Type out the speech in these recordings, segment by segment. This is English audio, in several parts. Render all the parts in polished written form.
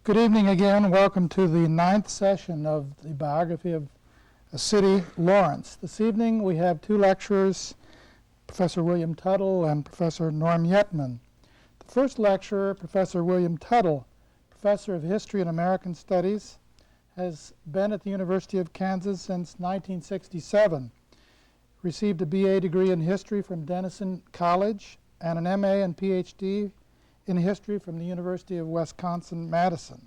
Good evening again. Welcome to the 9th session of the biography of a city, Lawrence. This evening we have two lecturers, Professor William Tuttle and Professor Norm Yetman. The first lecturer, Professor William Tuttle, Professor of History and American Studies, has been at the University of Kansas since 1967. Received a BA degree in history from Denison College and an MA and PhD in history from the University of Wisconsin-Madison.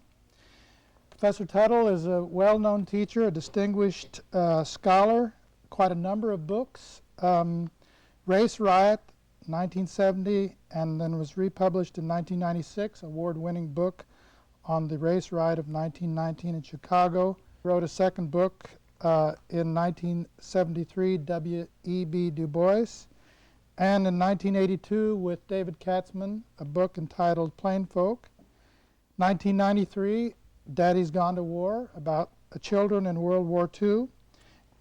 Professor Tuttle is a well-known teacher, a distinguished scholar, quite a number of books. Race Riot, 1970, and then was republished in 1996, award-winning book on the race riot of 1919 in Chicago. Wrote a second book in 1973, W.E.B. Du Bois. And in 1982, with David Katzman, a book entitled Plain Folk. 1993, Daddy's Gone to War, about children in World War II.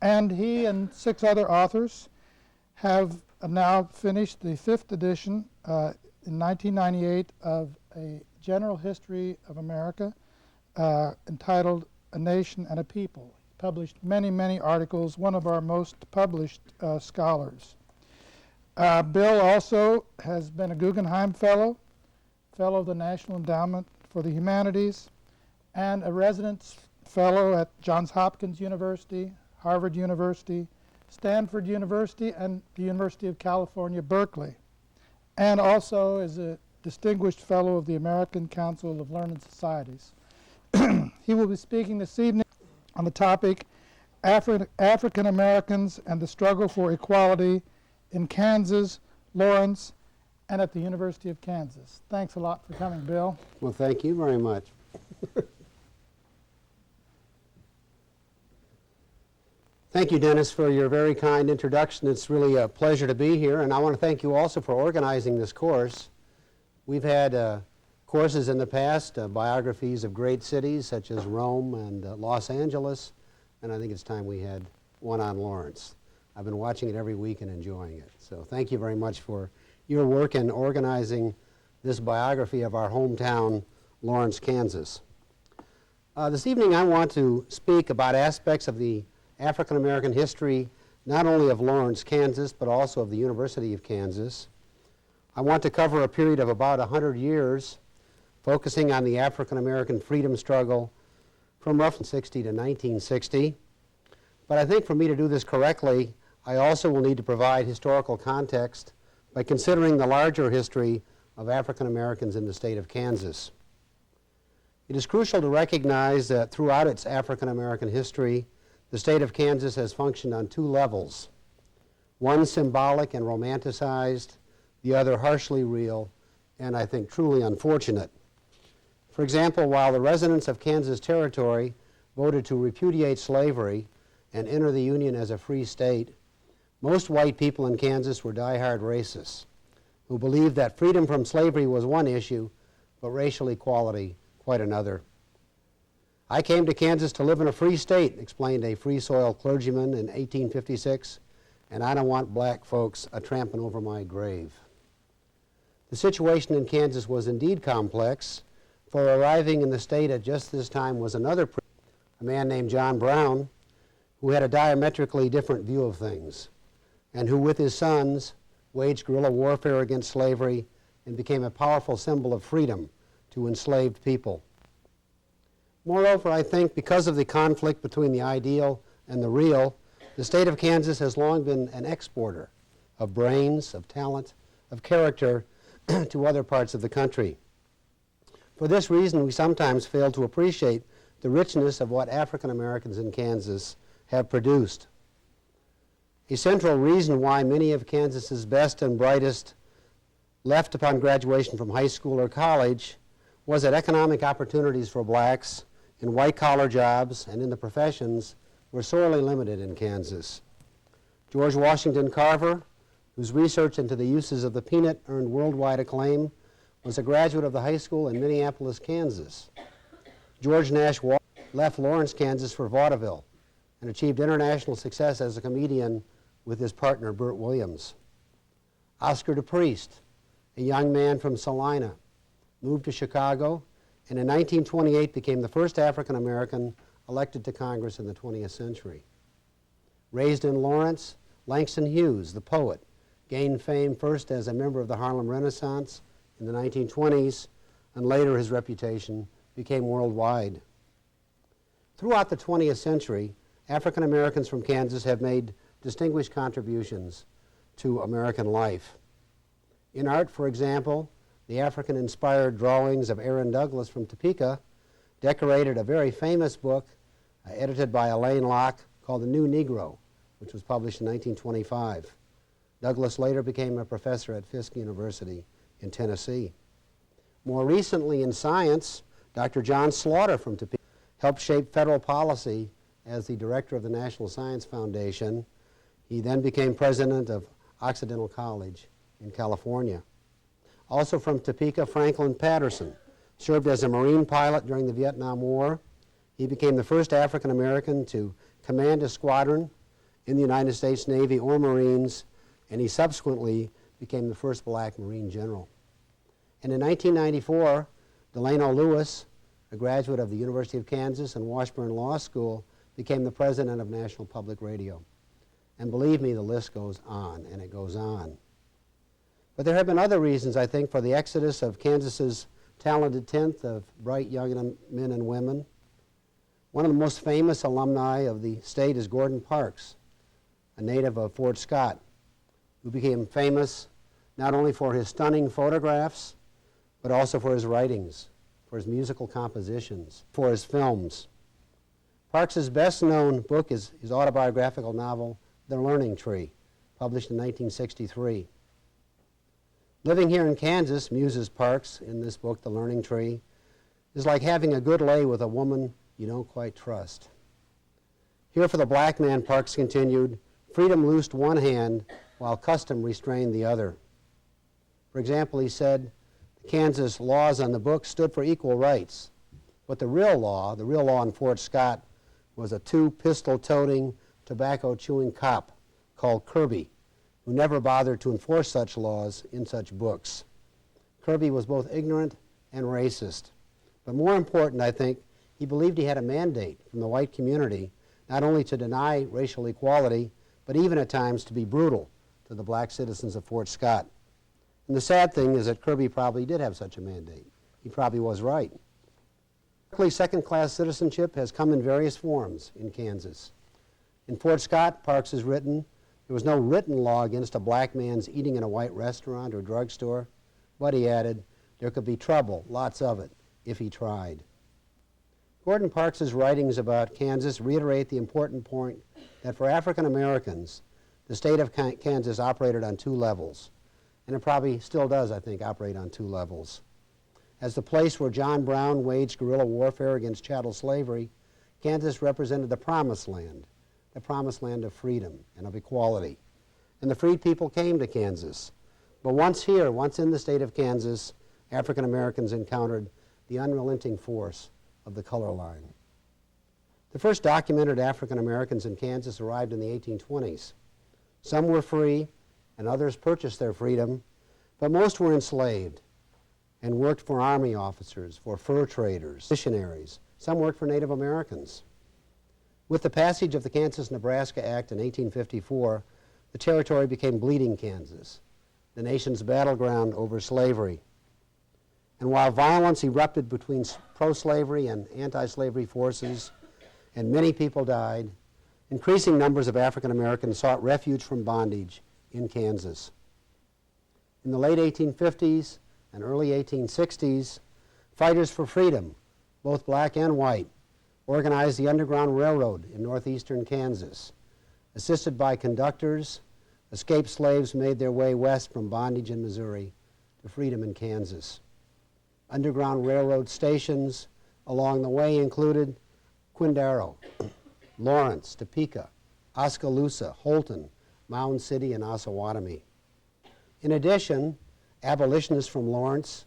And he and 6 other authors have now finished the 5th edition in 1998 of a general history of America entitled A Nation and a People. He published many, many articles, one of our most published scholars. Bill also has been a Guggenheim Fellow, Fellow of the National Endowment for the Humanities, and a Residence Fellow at Johns Hopkins University, Harvard University, Stanford University, and the University of California, Berkeley. And also is a Distinguished Fellow of the American Council of Learned Societies. He will be speaking this evening on the topic African Americans and the Struggle for Equality in Kansas, Lawrence, and at the University of Kansas. Thanks a lot for coming, Bill. Well, thank you very much. Thank you, Dennis, for your very kind introduction. It's really a pleasure to be here, and I want to thank you also for organizing this course. We've had courses in the past, biographies of great cities such as Rome and Los Angeles, and I think it's time we had one on Lawrence. I've been watching it every week and enjoying it. So thank you very much for your work in organizing this biography of our hometown, Lawrence, Kansas. This evening I want to speak about aspects of the African American history, not only of Lawrence, Kansas, but also of the University of Kansas. I want to cover a period of about 100 years, focusing on the African American freedom struggle from roughly 1960 to 1960. But I think for me to do this correctly, I also will need to provide historical context by considering the larger history of African Americans in the state of Kansas. It is crucial to recognize that throughout its African American history, the state of Kansas has functioned on 2 levels, one symbolic and romanticized, the other harshly real, and I think truly unfortunate. For example, while the residents of Kansas Territory voted to repudiate slavery and enter the Union as a free state, most white people in Kansas were die-hard racists who believed that freedom from slavery was one issue, but racial equality quite another. I came to Kansas to live in a free state, explained a Free Soil clergyman in 1856, and I don't want black folks a-tramping over my grave. The situation in Kansas was indeed complex, for arriving in the state at just this time was another a man named John Brown, who had a diametrically different view of things, and who with his sons waged guerrilla warfare against slavery and became a powerful symbol of freedom to enslaved people. Moreover, I think because of the conflict between the ideal and the real, the state of Kansas has long been an exporter of brains, of talent, of character to other parts of the country. For this reason, we sometimes fail to appreciate the richness of what African Americans in Kansas have produced. A central reason why many of Kansas's best and brightest left upon graduation from high school or college was that economic opportunities for blacks in white-collar jobs and in the professions were sorely limited in Kansas. George Washington Carver, whose research into the uses of the peanut earned worldwide acclaim, was a graduate of the high school in Minneapolis, Kansas. George Nash left Lawrence, Kansas for vaudeville and achieved international success as a comedian with his partner, Burt Williams. Oscar DePriest, a young man from Salina, moved to Chicago and in 1928 became the first African American elected to Congress in the 20th century. Raised in Lawrence, Langston Hughes, the poet, gained fame first as a member of the Harlem Renaissance in the 1920s, and later his reputation became worldwide. Throughout the 20th century, African Americans from Kansas have made distinguished contributions to American life. In art, for example, the African-inspired drawings of Aaron Douglas from Topeka decorated a very famous book edited by Elaine Locke called The New Negro, which was published in 1925. Douglas later became a professor at Fisk University in Tennessee. More recently in science, Dr. John Slaughter from Topeka helped shape federal policy as the director of the National Science Foundation. He then became president of Occidental College in California. Also from Topeka, Franklin Patterson served as a Marine pilot during the Vietnam War. He became the first African American to command a squadron in the United States Navy or Marines, and he subsequently became the first black Marine general. And in 1994, Delano Lewis, a graduate of the University of Kansas and Washburn Law School, became the president of National Public Radio. And believe me, the list goes on, and it goes on. But there have been other reasons, I think, for the exodus of Kansas's talented tenth of bright young men and women. One of the most famous alumni of the state is Gordon Parks, a native of Fort Scott, who became famous not only for his stunning photographs, but also for his writings, for his musical compositions, for his films. Parks's best-known book is his autobiographical novel, The Learning Tree, published in 1963. Living here in Kansas, muses Parks in this book, The Learning Tree, is like having a good lay with a woman you don't quite trust. Here for the black man, Parks continued, freedom loosed one hand while custom restrained the other. For example, he said, the Kansas laws on the books stood for equal rights, but the real law in Fort Scott, was a two-pistol-toting, tobacco-chewing cop called Kirby, who never bothered to enforce such laws in such books. Kirby was both ignorant and racist. But more important, I think, he believed he had a mandate from the white community not only to deny racial equality, but even at times to be brutal to the black citizens of Fort Scott. And the sad thing is that Kirby probably did have such a mandate. He probably was right. Second-class citizenship has come in various forms in Kansas. In Fort Scott, Parks has written, there was no written law against a black man's eating in a white restaurant or drugstore, but he added, there could be trouble, lots of it, if he tried. Gordon Parks' writings about Kansas reiterate the important point that for African Americans, the state of Kansas operated on two levels, and it probably still does, I think, operate on two levels. As the place where John Brown waged guerrilla warfare against chattel slavery, Kansas represented the promised land of freedom and of equality. And the freed people came to Kansas. But once here, once in the state of Kansas, African Americans encountered the unrelenting force of the color line. The first documented African Americans in Kansas arrived in the 1820s. Some were free, and others purchased their freedom, but most were enslaved and worked for army officers, for fur traders, missionaries. Some worked for Native Americans. With the passage of the Kansas-Nebraska Act in 1854, the territory became Bleeding Kansas, the nation's battleground over slavery. And while violence erupted between pro-slavery and anti-slavery forces, and many people died, increasing numbers of African Americans sought refuge from bondage in Kansas. In the late 1850s and early 1860s, fighters for freedom, both black and white, organized the Underground Railroad in northeastern Kansas. Assisted by conductors, escaped slaves made their way west from bondage in Missouri to freedom in Kansas. Underground Railroad stations along the way included Quindaro, Lawrence, Topeka, Oskaloosa, Holton, Mound City, and Osawatomie. In addition, abolitionists from Lawrence,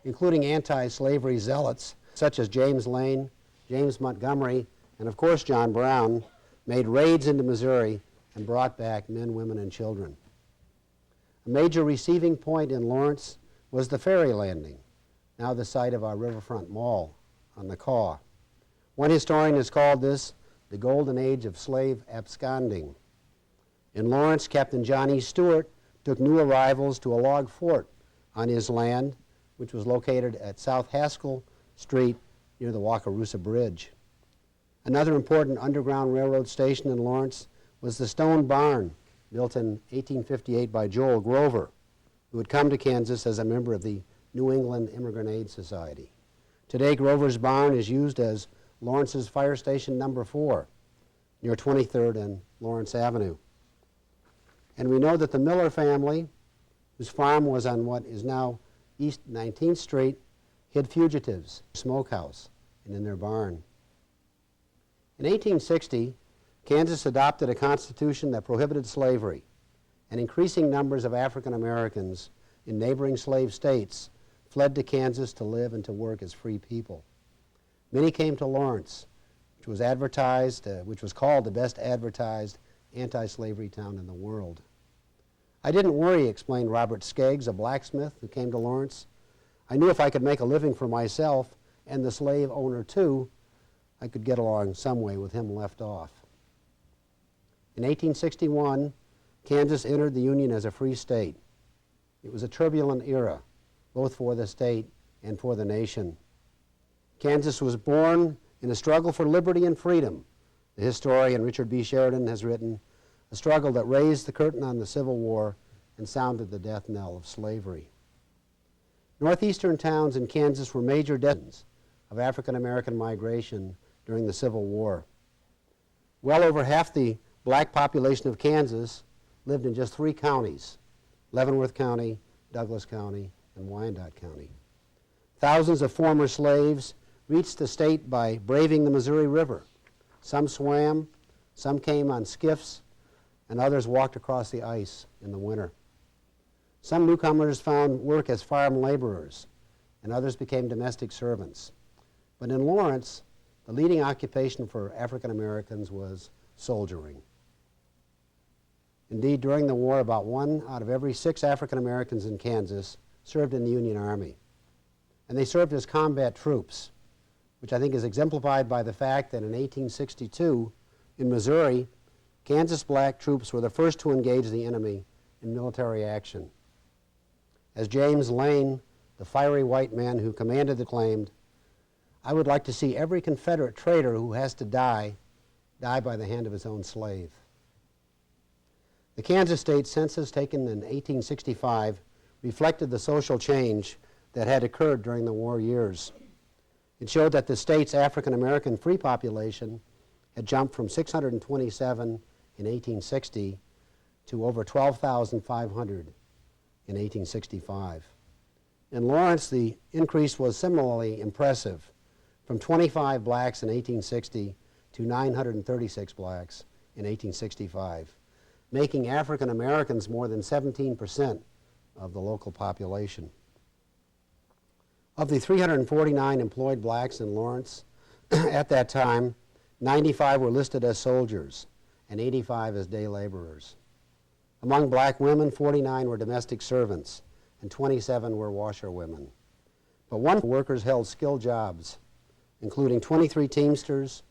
including anti-slavery zealots such as James Lane, James Montgomery, and of course John Brown, made raids into Missouri and brought back men, women, and children. A major receiving point in Lawrence was the ferry landing, now the site of our riverfront mall on the Caw. One historian has called this the golden age of slave absconding. In Lawrence, Captain John E. Stewart took new arrivals to a log fort on his land, which was located at South Haskell Street near the Wakarusa Bridge. Another important Underground Railroad station in Lawrence was the Stone Barn, built in 1858 by Joel Grover, who had come to Kansas as a member of the New England Immigrant Aid Society. Today, Grover's Barn is used as Lawrence's Fire Station Number 4, near 23rd and Lawrence Avenue. And we know that the Miller family, whose farm was on what is now East 19th Street, hid fugitives in a smokehouse and in their barn. In 1860, Kansas adopted a constitution that prohibited slavery, and increasing numbers of African Americans in neighboring slave states fled to Kansas to live and to work as free people. Many came to Lawrence, which was called the best advertised anti-slavery town in the world. I didn't worry, explained Robert Skeggs, a blacksmith who came to Lawrence. I knew if I could make a living for myself and the slave owner too, I could get along some way with him left off. In 1861, Kansas entered the Union as a free state. It was a turbulent era, both for the state and for the nation. Kansas was born in a struggle for liberty and freedom. The historian Richard B. Sheridan has written, a struggle that raised the curtain on the Civil War and sounded the death knell of slavery. Northeastern towns in Kansas were major destinations of African American migration during the Civil War. Well over half the black population of Kansas lived in just 3 counties, Leavenworth County, Douglas County, and Wyandotte County. Thousands of former slaves reached the state by braving the Missouri River. Some swam, some came on skiffs, and others walked across the ice in the winter. Some newcomers found work as farm laborers, and others became domestic servants. But in Lawrence, the leading occupation for African Americans was soldiering. Indeed, during the war, about 1 out of every 6 African Americans in Kansas served in the Union Army. And they served as combat troops, which I think is exemplified by the fact that in 1862, in Missouri, Kansas black troops were the first to engage the enemy in military action. As James Lane, the fiery white man who commanded the claimed, I would like to see every Confederate traitor who has to die by the hand of his own slave. The Kansas State Census taken in 1865 reflected the social change that had occurred during the war years. It showed that the state's African American free population had jumped from 627 in 1860 to over 12,500 in 1865. In Lawrence, the increase was similarly impressive, from 25 blacks in 1860 to 936 blacks in 1865, making African Americans more than 17% of the local population. Of the 349 employed blacks in Lawrence at that time, 95 were listed as soldiers and 85 as day laborers. Among black women, 49 were domestic servants and 27 were washerwomen. But one workers held skilled jobs, including 23 teamsters,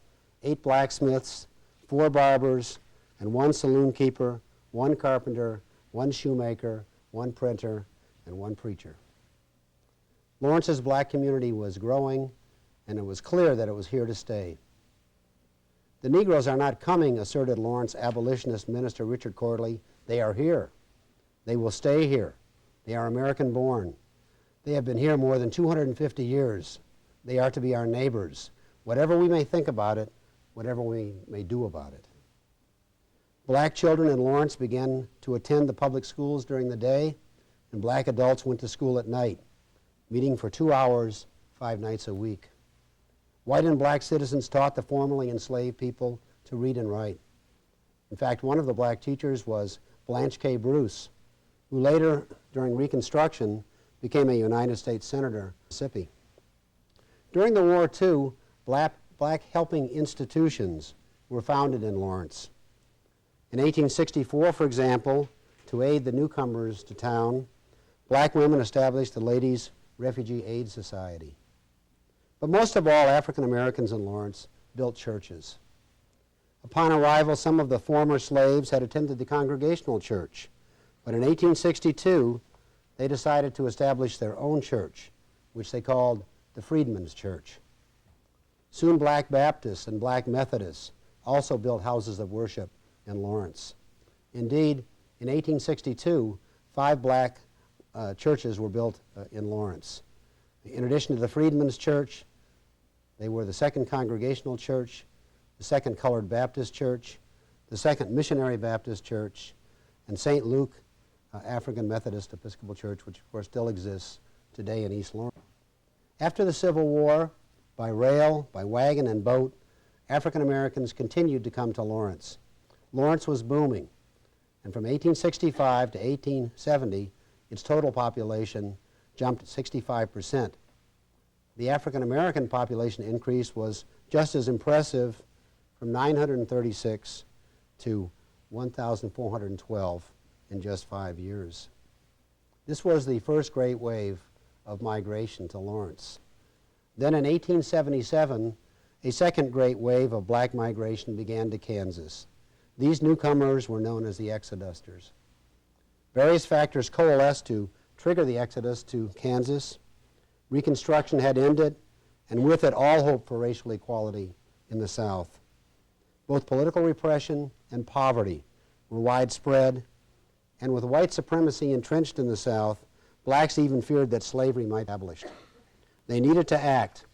8 blacksmiths, 4 barbers, and 1 saloon keeper, 1 carpenter, 1 shoemaker, 1 printer, and 1 preacher. Lawrence's black community was growing, and it was clear that it was here to stay. The Negroes are not coming, asserted Lawrence abolitionist minister Richard Corley. They are here. They will stay here. They are American-born. They have been here more than 250 years. They are to be our neighbors, whatever we may think about it, whatever we may do about it. Black children in Lawrence began to attend the public schools during the day, and black adults went to school at night, meeting for 2 hours, 5 nights a week. White and black citizens taught the formerly enslaved people to read and write. In fact, one of the black teachers was Blanche K. Bruce, who later, during Reconstruction, became a United States Senator, Mississippi. During the war, too, black helping institutions were founded in Lawrence. In 1864, for example, to aid the newcomers to town, black women established the Ladies' Refugee Aid Society. But most of all, African Americans in Lawrence built churches. Upon arrival, some of the former slaves had attended the Congregational Church, but in 1862, they decided to establish their own church, which they called the Freedmen's Church. Soon Black Baptists and Black Methodists also built houses of worship in Lawrence. Indeed, in 1862, 5 black churches were built in Lawrence. In addition to the Freedmen's Church, they were the Second Congregational Church, the Second Colored Baptist Church, the Second Missionary Baptist Church, and St. Luke African Methodist Episcopal Church, which of course still exists today in East Lawrence. After the Civil War, by rail, by wagon and boat, African Americans continued to come to Lawrence. Lawrence was booming, and from 1865 to 1870, its total population jumped 65%. The African American population increase was just as impressive, from 936 to 1,412 in just 5 years. This was the first great wave of migration to Lawrence. Then in 1877, a second great wave of black migration began to Kansas. These newcomers were known as the Exodusters. Various factors coalesced to trigger the exodus to Kansas. Reconstruction had ended, and with it all hope for racial equality in the South. Both political repression and poverty were widespread, and with white supremacy entrenched in the South, blacks even feared that slavery might be abolished. They needed to act,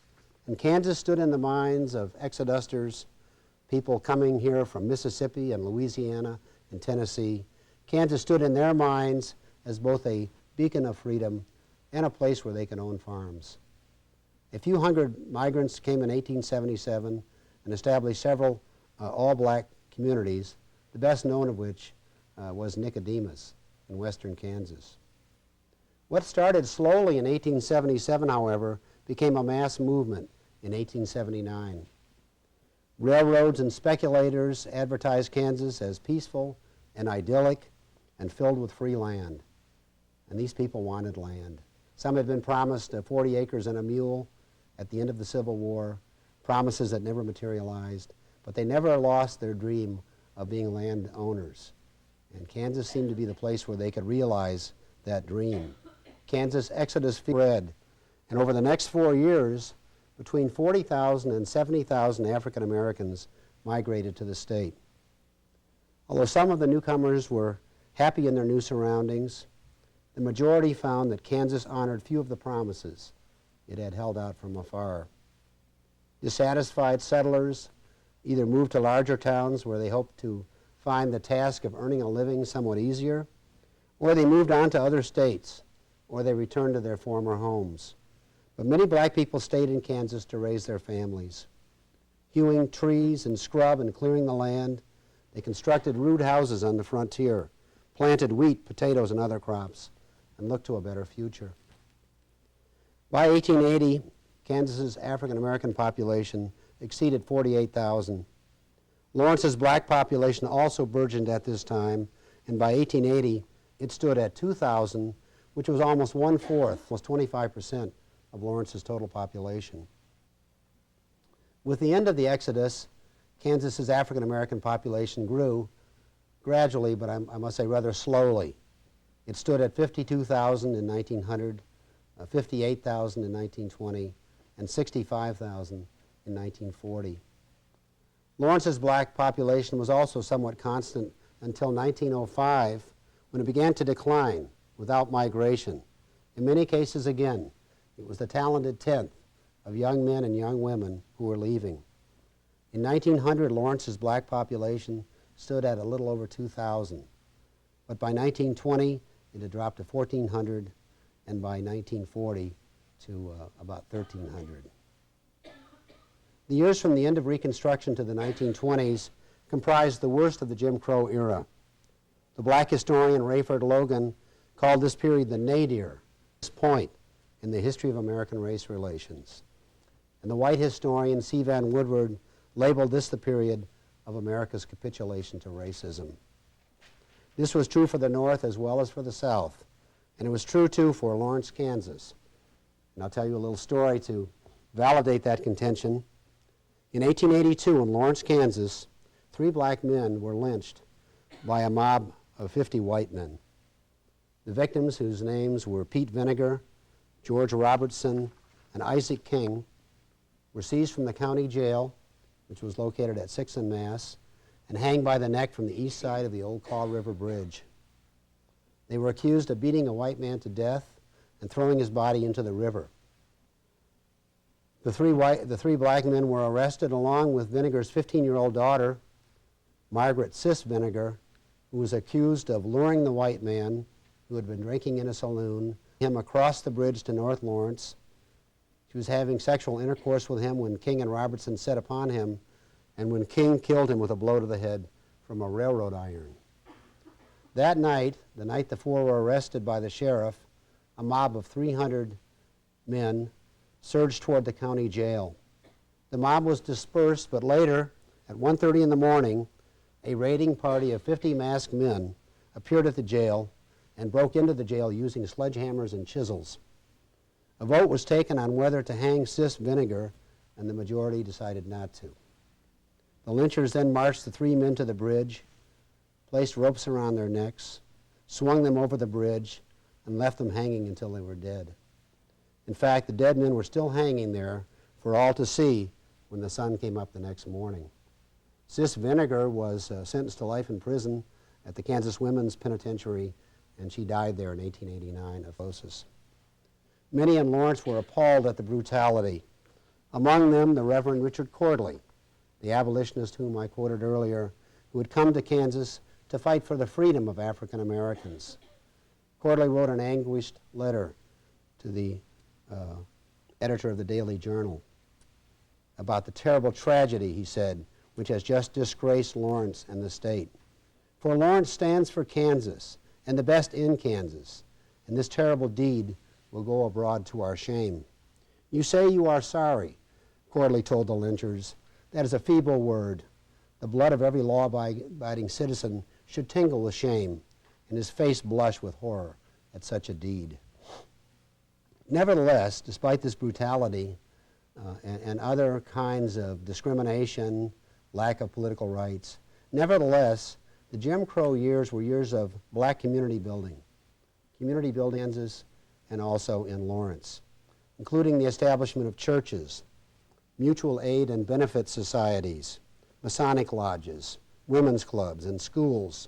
and Kansas stood in the minds of exodusters, people coming here from Mississippi and Louisiana and Tennessee. Kansas stood in their minds as both a beacon of freedom and a place where they could own farms. A few hundred migrants came in 1877 and established several all-black communities, the best known of which was Nicodemus in western Kansas. What started slowly in 1877, however, became a mass movement in 1879. Railroads and speculators advertised Kansas as peaceful and idyllic and filled with free land. And these people wanted land. Some had been promised 40 acres and a mule at the end of the Civil War, promises that never materialized, but they never lost their dream of being landowners. And Kansas seemed to be the place where they could realize that dream. Kansas exodus spread, and over the next 4 years, between 40,000 and 70,000 African Americans migrated to the state. Although some of the newcomers were happy in their new surroundings, the majority found that Kansas honored few of the promises it had held out from afar. Dissatisfied settlers either moved to larger towns where they hoped to find the task of earning a living somewhat easier, or they moved on to other states, or they returned to their former homes. But many black people stayed in Kansas to raise their families. Hewing trees and scrub and clearing the land, they constructed rude houses on the frontier, planted wheat, potatoes, and other crops, and looked to a better future. By 1880, Kansas's African American population exceeded 48,000. Lawrence's black population also burgeoned at this time, and by 1880, it stood at 2,000, which was almost 1/4, almost 25% of Lawrence's total population. With the end of the exodus, Kansas's African American population grew gradually, but I must say rather slowly. It stood at 52,000 in 1900, 58,000 in 1920, and 65,000 in 1940. Lawrence's black population was also somewhat constant until 1905, when it began to decline without migration. In many cases, again, it was the talented tenth of young men and young women who were leaving. In 1900, Lawrence's black population stood at a little over 2,000. But by 1920, it had dropped to 1,400, and by 1940 to about 1,300. The years from the end of Reconstruction to the 1920s comprised the worst of the Jim Crow era. The black historian Rayford Logan called this period the nadir point in the history of American race relations. And the white historian C. Van Woodward labeled this the period of America's capitulation to racism. This was true for the North as well as for the South, and it was true, too, for Lawrence, Kansas. And I'll tell you a little story to validate that contention. In 1882 in Lawrence, Kansas, 3 black men were lynched by a mob of 50 white men. The victims, whose names were Pete Vinegar, George Robertson, and Isaac King, were seized from the county jail, which was located at 6th and Mass, and hanged by the neck from the east side of the old Kaw River Bridge. They were accused of beating a white man to death and throwing his body into the river. The three black men were arrested along with Vinegar's 15-year-old daughter, Margaret Sis Vinegar, who was accused of luring the white man, who had been drinking in a saloon, him across the bridge to North Lawrence. She was having sexual intercourse with him when King and Robertson set upon him, and when King killed him with a blow to the head from a railroad iron. That night, the night the 4 were arrested by the sheriff, a mob of 300 men surged toward the county jail. The mob was dispersed, but later, at 1:30 in the morning, a raiding party of 50 masked men appeared at the jail and broke into the jail using sledgehammers and chisels. A vote was taken on whether to hang Sis Vinegar, and the majority decided not to. The lynchers then marched the 3 men to the bridge, placed ropes around their necks, swung them over the bridge, and left them hanging until they were dead. In fact, the dead men were still hanging there for all to see when the sun came up the next morning. Sis Vinegar was sentenced to life in prison at the Kansas Women's Penitentiary, and she died there in 1889 of cirrhosis. Many in Lawrence were appalled at the brutality. Among them, the Reverend Richard Cordley, the abolitionist whom I quoted earlier, who had come to Kansas to fight for the freedom of African Americans. Cordley wrote an anguished letter to the editor of the Daily Journal about the terrible tragedy, he said, which has just disgraced Lawrence and the state. For Lawrence stands for Kansas and the best in Kansas, and this terrible deed will go abroad to our shame. You say you are sorry, Cordley told the lynchers. That is a feeble word. The blood of every law-abiding citizen should tingle with shame, and his face blush with horror at such a deed. Nevertheless, despite this brutality and other kinds of discrimination, lack of political rights, nevertheless, the Jim Crow years were years of black community building in Kansas and also in Lawrence, including the establishment of churches, mutual aid and benefit societies, Masonic lodges, women's clubs, and schools.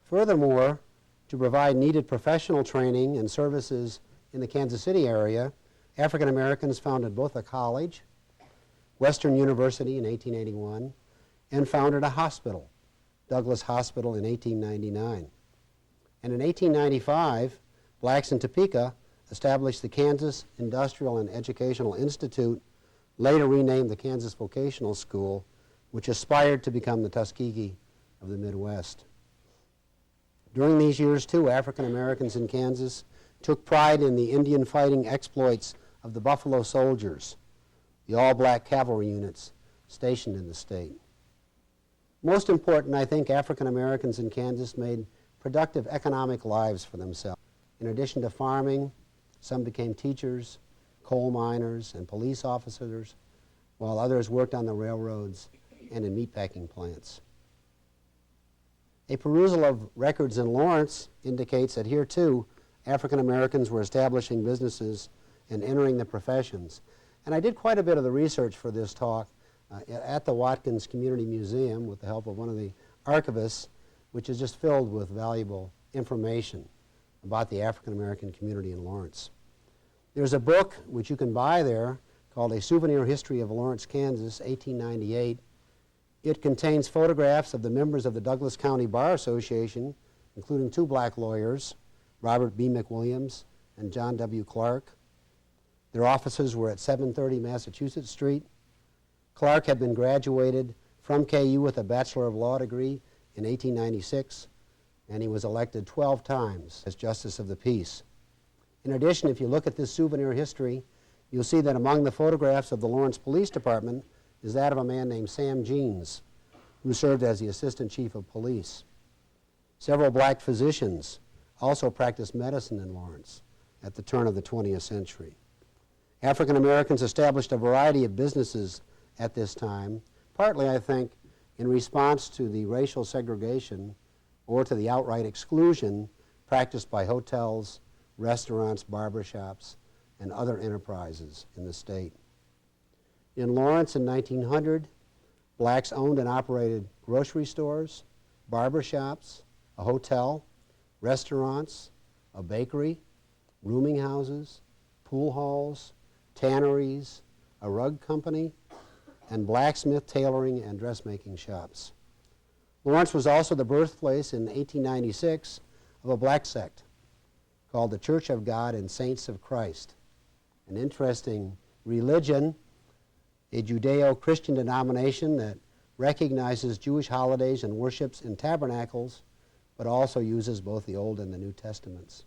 Furthermore, to provide needed professional training and services in the Kansas City area, African Americans founded both a college, Western University in 1881, and founded a hospital, Douglas Hospital, in 1899. And in 1895, blacks in Topeka established the Kansas Industrial and Educational Institute, later renamed the Kansas Vocational School, which aspired to become the Tuskegee of the Midwest. During these years, too, African Americans in Kansas took pride in the Indian fighting exploits of the Buffalo Soldiers, the all-black cavalry units stationed in the state. Most important, I think, African Americans in Kansas made productive economic lives for themselves. In addition to farming, some became teachers, coal miners, and police officers, while others worked on the railroads and in meatpacking plants. A perusal of records in Lawrence indicates that here, too, African Americans were establishing businesses and entering the professions. And I did quite a bit of the research for this talk at the Watkins Community Museum with the help of one of the archivists, which is just filled with valuable information about the African American community in Lawrence. There's a book which you can buy there called A Souvenir History of Lawrence, Kansas, 1898. It contains photographs of the members of the Douglas County Bar Association, including 2 black lawyers, Robert B. McWilliams and John W. Clark. Their offices were at 730 Massachusetts Street. Clark had been graduated from KU with a Bachelor of Law degree in 1896, and he was elected 12 times as Justice of the Peace. In addition, if you look at this souvenir history, you'll see that among the photographs of the Lawrence Police Department is that of a man named Sam Jeans, who served as the Assistant Chief of Police. Several black physicians also practiced medicine in Lawrence at the turn of the 20th century. African Americans established a variety of businesses at this time, partly, I think, in response to the racial segregation or to the outright exclusion practiced by hotels, restaurants, barbershops, and other enterprises in the state. In Lawrence in 1900, blacks owned and operated grocery stores, barbershops, a hotel, restaurants, a bakery, rooming houses, pool halls, tanneries, a rug company, and blacksmith, tailoring, and dressmaking shops. Lawrence was also the birthplace in 1896 of a black sect called the Church of God and Saints of Christ, an interesting religion, a Judeo-Christian denomination that recognizes Jewish holidays and worships in tabernacles, but also uses both the Old and the New Testaments.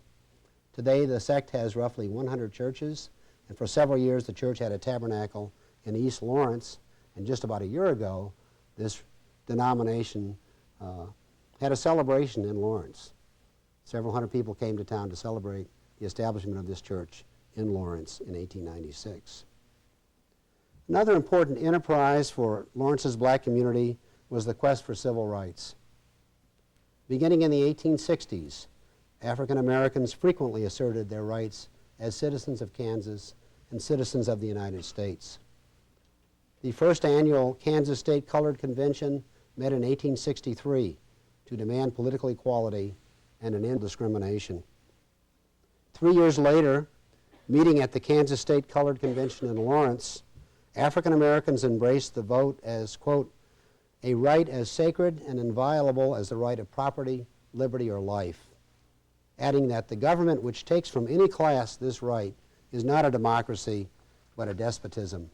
Today, the sect has roughly 100 churches, and for several years the church had a tabernacle in East Lawrence, and just about a year ago, this denomination had a celebration in Lawrence. Several hundred people came to town to celebrate the establishment of this church in Lawrence in 1896. Another important enterprise for Lawrence's black community was the quest for civil rights. Beginning in the 1860s, African Americans frequently asserted their rights as citizens of Kansas and citizens of the United States. The first annual Kansas State Colored Convention met in 1863 to demand political equality and an end to discrimination. 3 years later, meeting at the Kansas State Colored Convention in Lawrence, African Americans embraced the vote as, quote, a right as sacred and inviolable as the right of property, liberty, or life, adding that the government which takes from any class this right is not a democracy, but a despotism.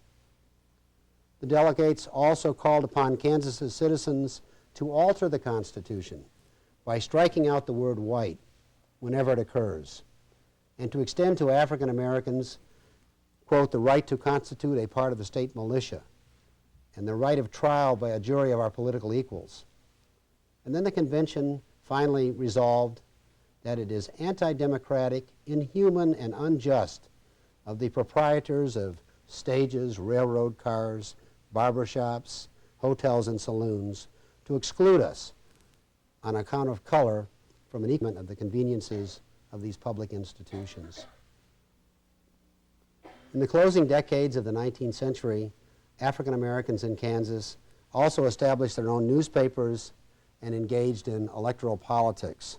The delegates also called upon Kansas's citizens to alter the Constitution by striking out the word white whenever it occurs, and to extend to African Americans, quote, the right to constitute a part of the state militia, and the right of trial by a jury of our political equals. And then the convention finally resolved that it is anti-democratic, inhuman, and unjust of the proprietors of stages, railroad cars, barbershops, hotels, and saloons to exclude us on account of color from an equipment of the conveniences of these public institutions. In the closing decades of the 19th century, African Americans in Kansas also established their own newspapers and engaged in electoral politics.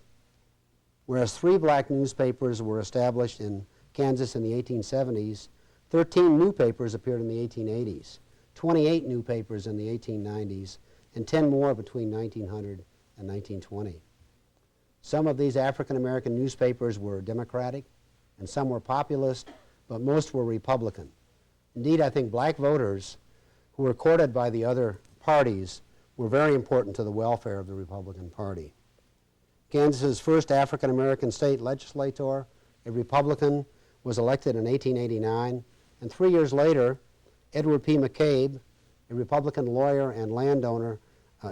Whereas 3 black newspapers were established in Kansas in the 1870s, 13 new papers appeared in the 1880s, 28 new papers in the 1890s, and 10 more between 1900 and 1920. Some of these African American newspapers were Democratic, and some were populist, but most were Republican. Indeed, I think black voters who were courted by the other parties were very important to the welfare of the Republican Party. Kansas's first African American state legislator, a Republican, was elected in 1889, and 3 years later, Edward P. McCabe, a Republican lawyer and landowner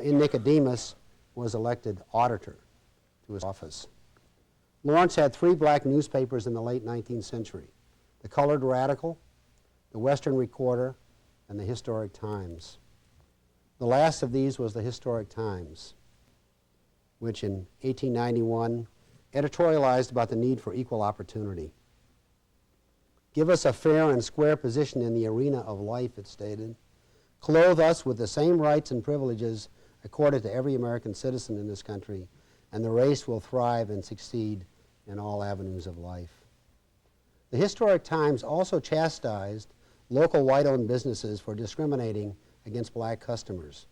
in Nicodemus, was elected auditor to his office. Lawrence had 3 black newspapers in the late 19th century: the Colored Radical, the Western Recorder, and the Historic Times. The last of these was the Historic Times, which in 1891 editorialized about the need for equal opportunity. Give us a fair and square position in the arena of life, it stated. Clothe us with the same rights and privileges accorded to every American citizen in this country, and the race will thrive and succeed in all avenues of life. The Historic Times also chastised local white-owned businesses for discriminating against black customers.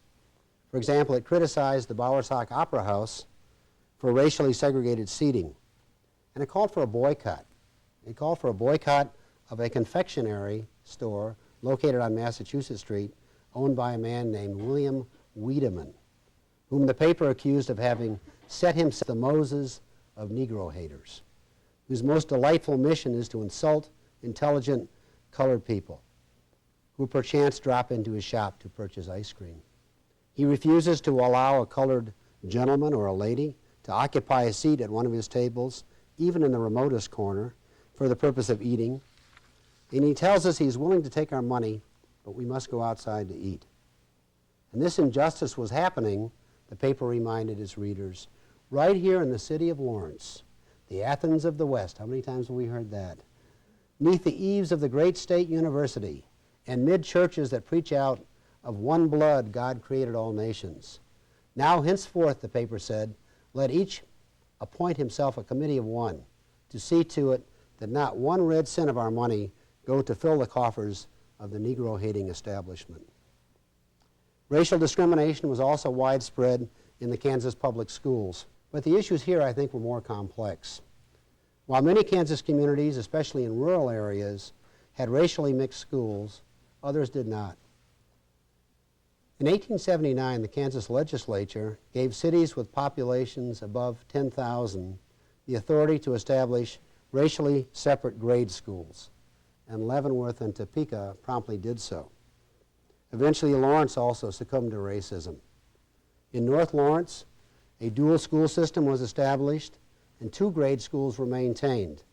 For example, it criticized the Bowersock Opera House for racially segregated seating, and it called for a boycott. It called for a boycott of a confectionery store located on Massachusetts Street, owned by a man named William Wiedemann, whom the paper accused of having set himself the Moses of Negro haters, whose most delightful mission is to insult intelligent colored people who perchance drop into his shop to purchase ice cream. He refuses to allow a colored gentleman or a lady to occupy a seat at one of his tables, even in the remotest corner, for the purpose of eating. And he tells us he's willing to take our money, but we must go outside to eat. And this injustice was happening, the paper reminded its readers, right here in the city of Lawrence, the Athens of the West. How many times have we heard that? 'Neath the eaves of the great state university, and mid churches that preach out of one blood God created all nations. Now henceforth, the paper said, let each appoint himself a committee of one to see to it that not one red cent of our money go to fill the coffers of the Negro-hating establishment. Racial discrimination was also widespread in the Kansas public schools, but the issues here, I think, were more complex. While many Kansas communities, especially in rural areas, had racially mixed schools, others did not. In 1879, the Kansas legislature gave cities with populations above 10,000 the authority to establish racially separate grade schools, and Leavenworth and Topeka promptly did so. Eventually, Lawrence also succumbed to racism. In North Lawrence, a dual school system was established, and 2 grade schools were maintained,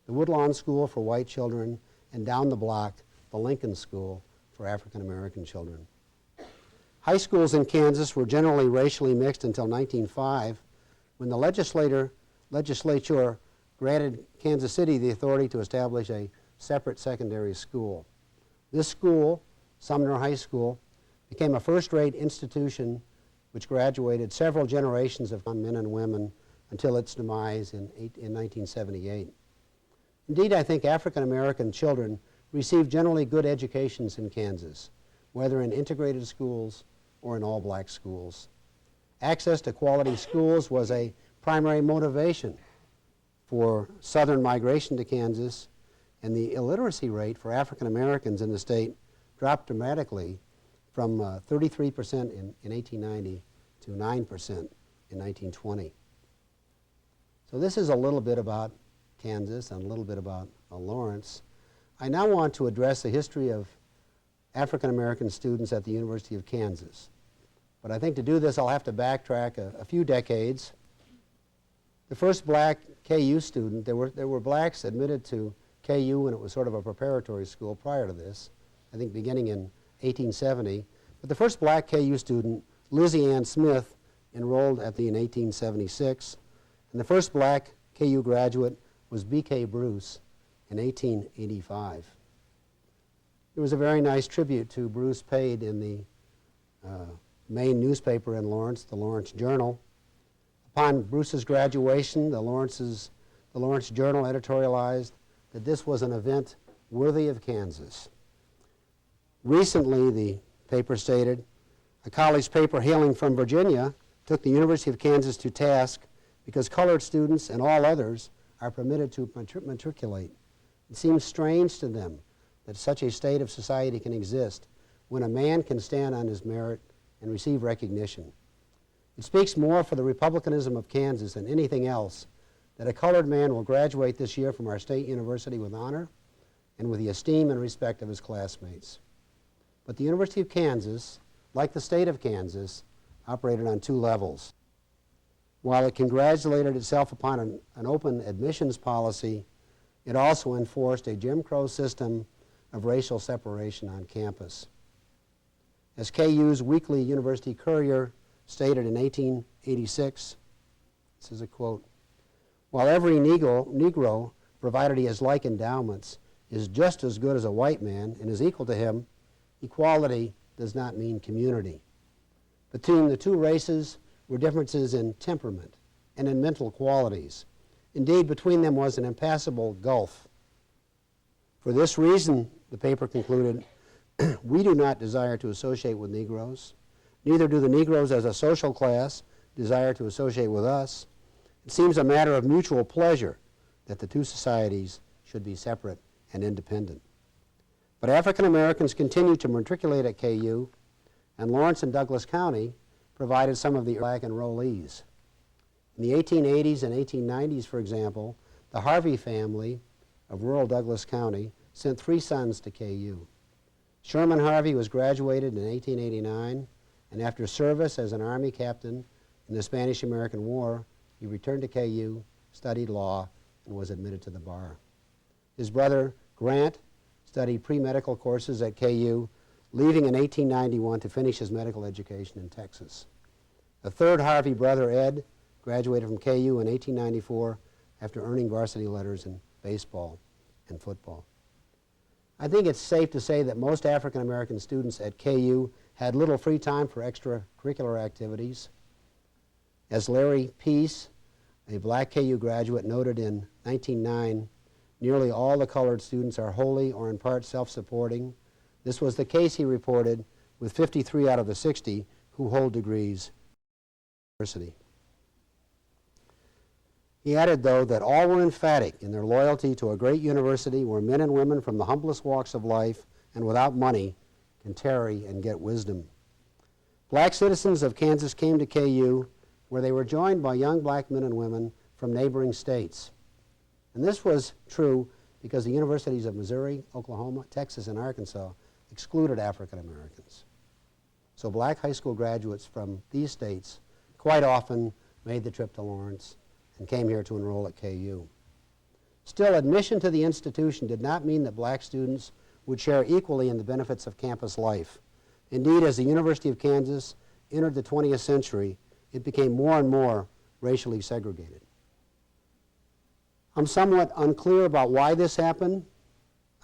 the Woodlawn School for white children, and down the block, the Lincoln School for African American children. High schools in Kansas were generally racially mixed until 1905, when the legislature granted Kansas City the authority to establish a separate secondary school. This school, Sumner High School, became a first-rate institution which graduated several generations of men and women until its demise in 1978. Indeed, I think African American children received generally good educations in Kansas, whether in integrated schools or in all-black schools. Access to quality schools was a primary motivation for Southern migration to Kansas, and the illiteracy rate for African Americans in the state dropped dramatically from 33% in 1890 to 9% in 1920. So this is a little bit about Kansas and a little bit about Lawrence. I now want to address the history of African American students at the University of Kansas. But I think to do this, I'll have to backtrack a few decades. The first black KU student, there were blacks admitted to KU when it was sort of a preparatory school prior to this, I think beginning in 1870. But the first black KU student, Lizzie Ann Smith, enrolled in 1876. And the first black KU graduate was B.K. Bruce in 1885. There was a very nice tribute to Bruce paid in the main newspaper in Lawrence, the Lawrence Journal. Upon Bruce's graduation, the Lawrence Journal editorialized that this was an event worthy of Kansas. Recently, the paper stated, a college paper hailing from Virginia took the University of Kansas to task because colored students and all others are permitted to matriculate. It seems strange to them that such a state of society can exist when a man can stand on his merit and receive recognition. It speaks more for the republicanism of Kansas than anything else that a colored man will graduate this year from our state university with honor and with the esteem and respect of his classmates. But the University of Kansas, like the state of Kansas, operated on 2 levels. While it congratulated itself upon an open admissions policy, it also enforced a Jim Crow system of racial separation on campus. As KU's weekly University Courier stated in 1886, this is a quote, while every Negro, provided he has like endowments, is just as good as a white man and is equal to him, equality does not mean community. Between the 2 races were differences in temperament and in mental qualities. Indeed, between them was an impassable gulf. For this reason, the paper concluded, we do not desire to associate with Negroes. Neither do the Negroes as a social class desire to associate with us. It seems a matter of mutual pleasure that the 2 societies should be separate and independent. But African Americans continued to matriculate at KU, and Lawrence and Douglas County provided some of the black enrollees. In the 1880s and 1890s, for example, the Harvey family of rural Douglas County sent 3 sons to KU. Sherman Harvey was graduated in 1889, and after service as an Army captain in the Spanish-American War, he returned to KU, studied law, and was admitted to the bar. His brother, Grant, studied pre-medical courses at KU, leaving in 1891 to finish his medical education in Texas. The third Harvey brother, Ed, graduated from KU in 1894 after earning varsity letters in baseball and football. I think it's safe to say that most African American students at KU had little free time for extracurricular activities. As Larry Peace, a black KU graduate, noted in 1909, nearly all the colored students are wholly or in part self-supporting. This was the case, he reported, with 53 out of the 60 who hold degrees at the university. He added, though, that all were emphatic in their loyalty to a great university where men and women from the humblest walks of life and without money can tarry and get wisdom. Black citizens of Kansas came to KU where they were joined by young black men and women from neighboring states. And this was true because the universities of Missouri, Oklahoma, Texas, and Arkansas excluded African Americans. So black high school graduates from these states quite often made the trip to Lawrence and came here to enroll at KU. Still, admission to the institution did not mean that black students would share equally in the benefits of campus life. Indeed, as the University of Kansas entered the 20th century, it became more and more racially segregated. I'm somewhat unclear about why this happened.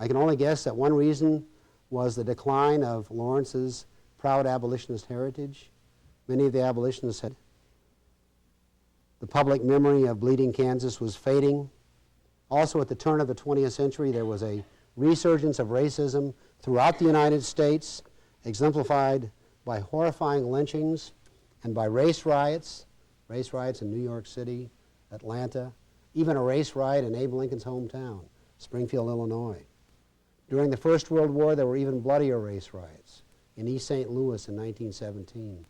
I can only guess that one reason was the decline of Lawrence's proud abolitionist heritage. Many of the abolitionists had the public memory of Bleeding Kansas was fading. Also, at the turn of the 20th century, there was a resurgence of racism throughout the United States, exemplified by horrifying lynchings and by race riots in New York City, Atlanta, even a race riot in Abe Lincoln's hometown, Springfield, Illinois. During the First World War, there were even bloodier race riots in East St. Louis in 1917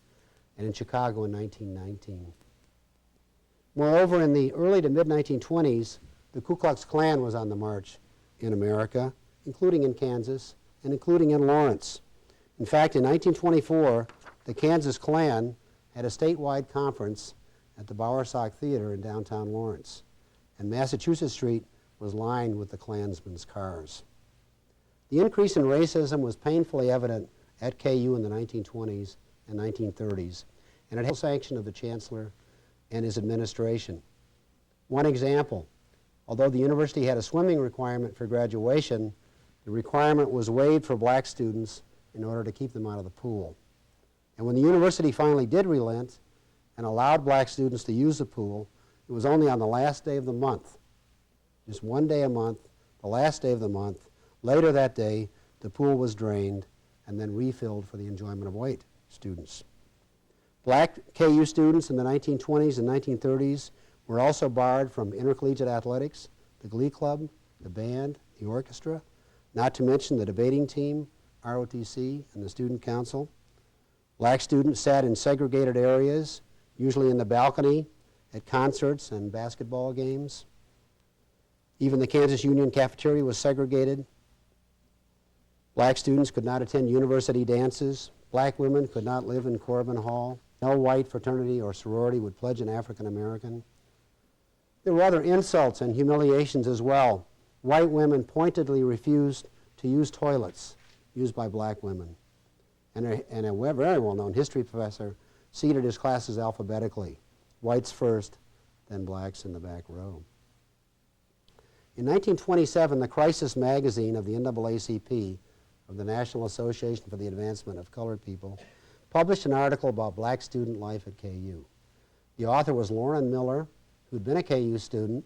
and in Chicago in 1919. Moreover, in the early to mid-1920s, the Ku Klux Klan was on the march in America, including in Kansas and including in Lawrence. In fact, in 1924, the Kansas Klan had a statewide conference at the Bowersock Theater in downtown Lawrence, and Massachusetts Street was lined with the Klansmen's cars. The increase in racism was painfully evident at KU in the 1920s and 1930s, and it had the sanction of the chancellor and his administration. One example, although the university had a swimming requirement for graduation, the requirement was waived for black students in order to keep them out of the pool. And when the university finally did relent and allowed black students to use the pool, it was only on the last day of the month, just one day a month, the last day of the month. Later that day, the pool was drained and then refilled for the enjoyment of white students. Black KU students in the 1920s and 1930s were also barred from intercollegiate athletics, the glee club, the band, the orchestra, not to mention the debating team, ROTC, and the student council. Black students sat in segregated areas, usually in the balcony, at concerts and basketball games. Even the Kansas Union cafeteria was segregated. Black students could not attend university dances. Black women could not live in Corbin Hall. No white fraternity or sorority would pledge an African American. There were other insults and humiliations as well. White women pointedly refused to use toilets used by black women. And a very well-known history professor seated his classes alphabetically, whites first, then blacks in the back row. In 1927, the Crisis magazine of the NAACP, of the National Association for the Advancement of Colored People, published an article about black student life at KU. The author was Lauren Miller, who'd been a KU student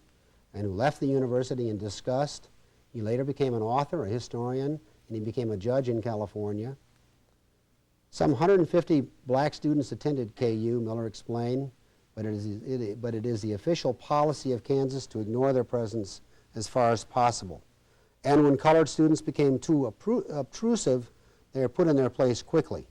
and who left the university in disgust. He later became an author, a historian, and he became a judge in California. Some 150 black students attended KU, Miller explained, but it is the official policy of Kansas to ignore their presence as far as possible. And when colored students became too obtrusive, they are put in their place quickly.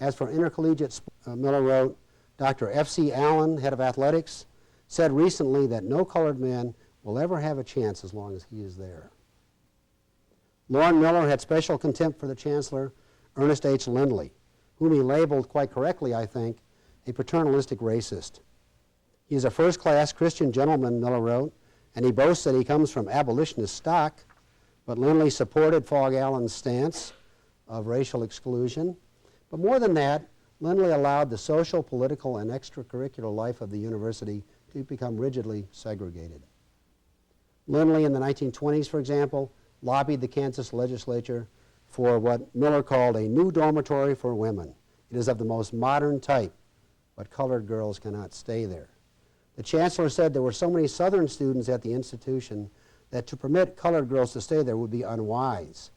As for intercollegiate, Miller wrote, Dr. F.C. Allen, head of athletics, said recently that no colored man will ever have a chance as long as he is there. Lauren Miller had special contempt for the chancellor, Ernest H. Lindley, whom he labeled, quite correctly, I think, a paternalistic racist. He is a first-class Christian gentleman, Miller wrote, and he boasts that he comes from abolitionist stock, But Lindley supported Phog Allen's stance of racial exclusion. But more than that, Lindley allowed the social, political, and extracurricular life of the university to become rigidly segregated. Lindley in the 1920s, for example, lobbied the Kansas legislature for what Miller called a new dormitory for women. It is of the most modern type, but colored girls cannot stay there. The chancellor said there were so many Southern students at the institution that to permit colored girls to stay there would be unwise.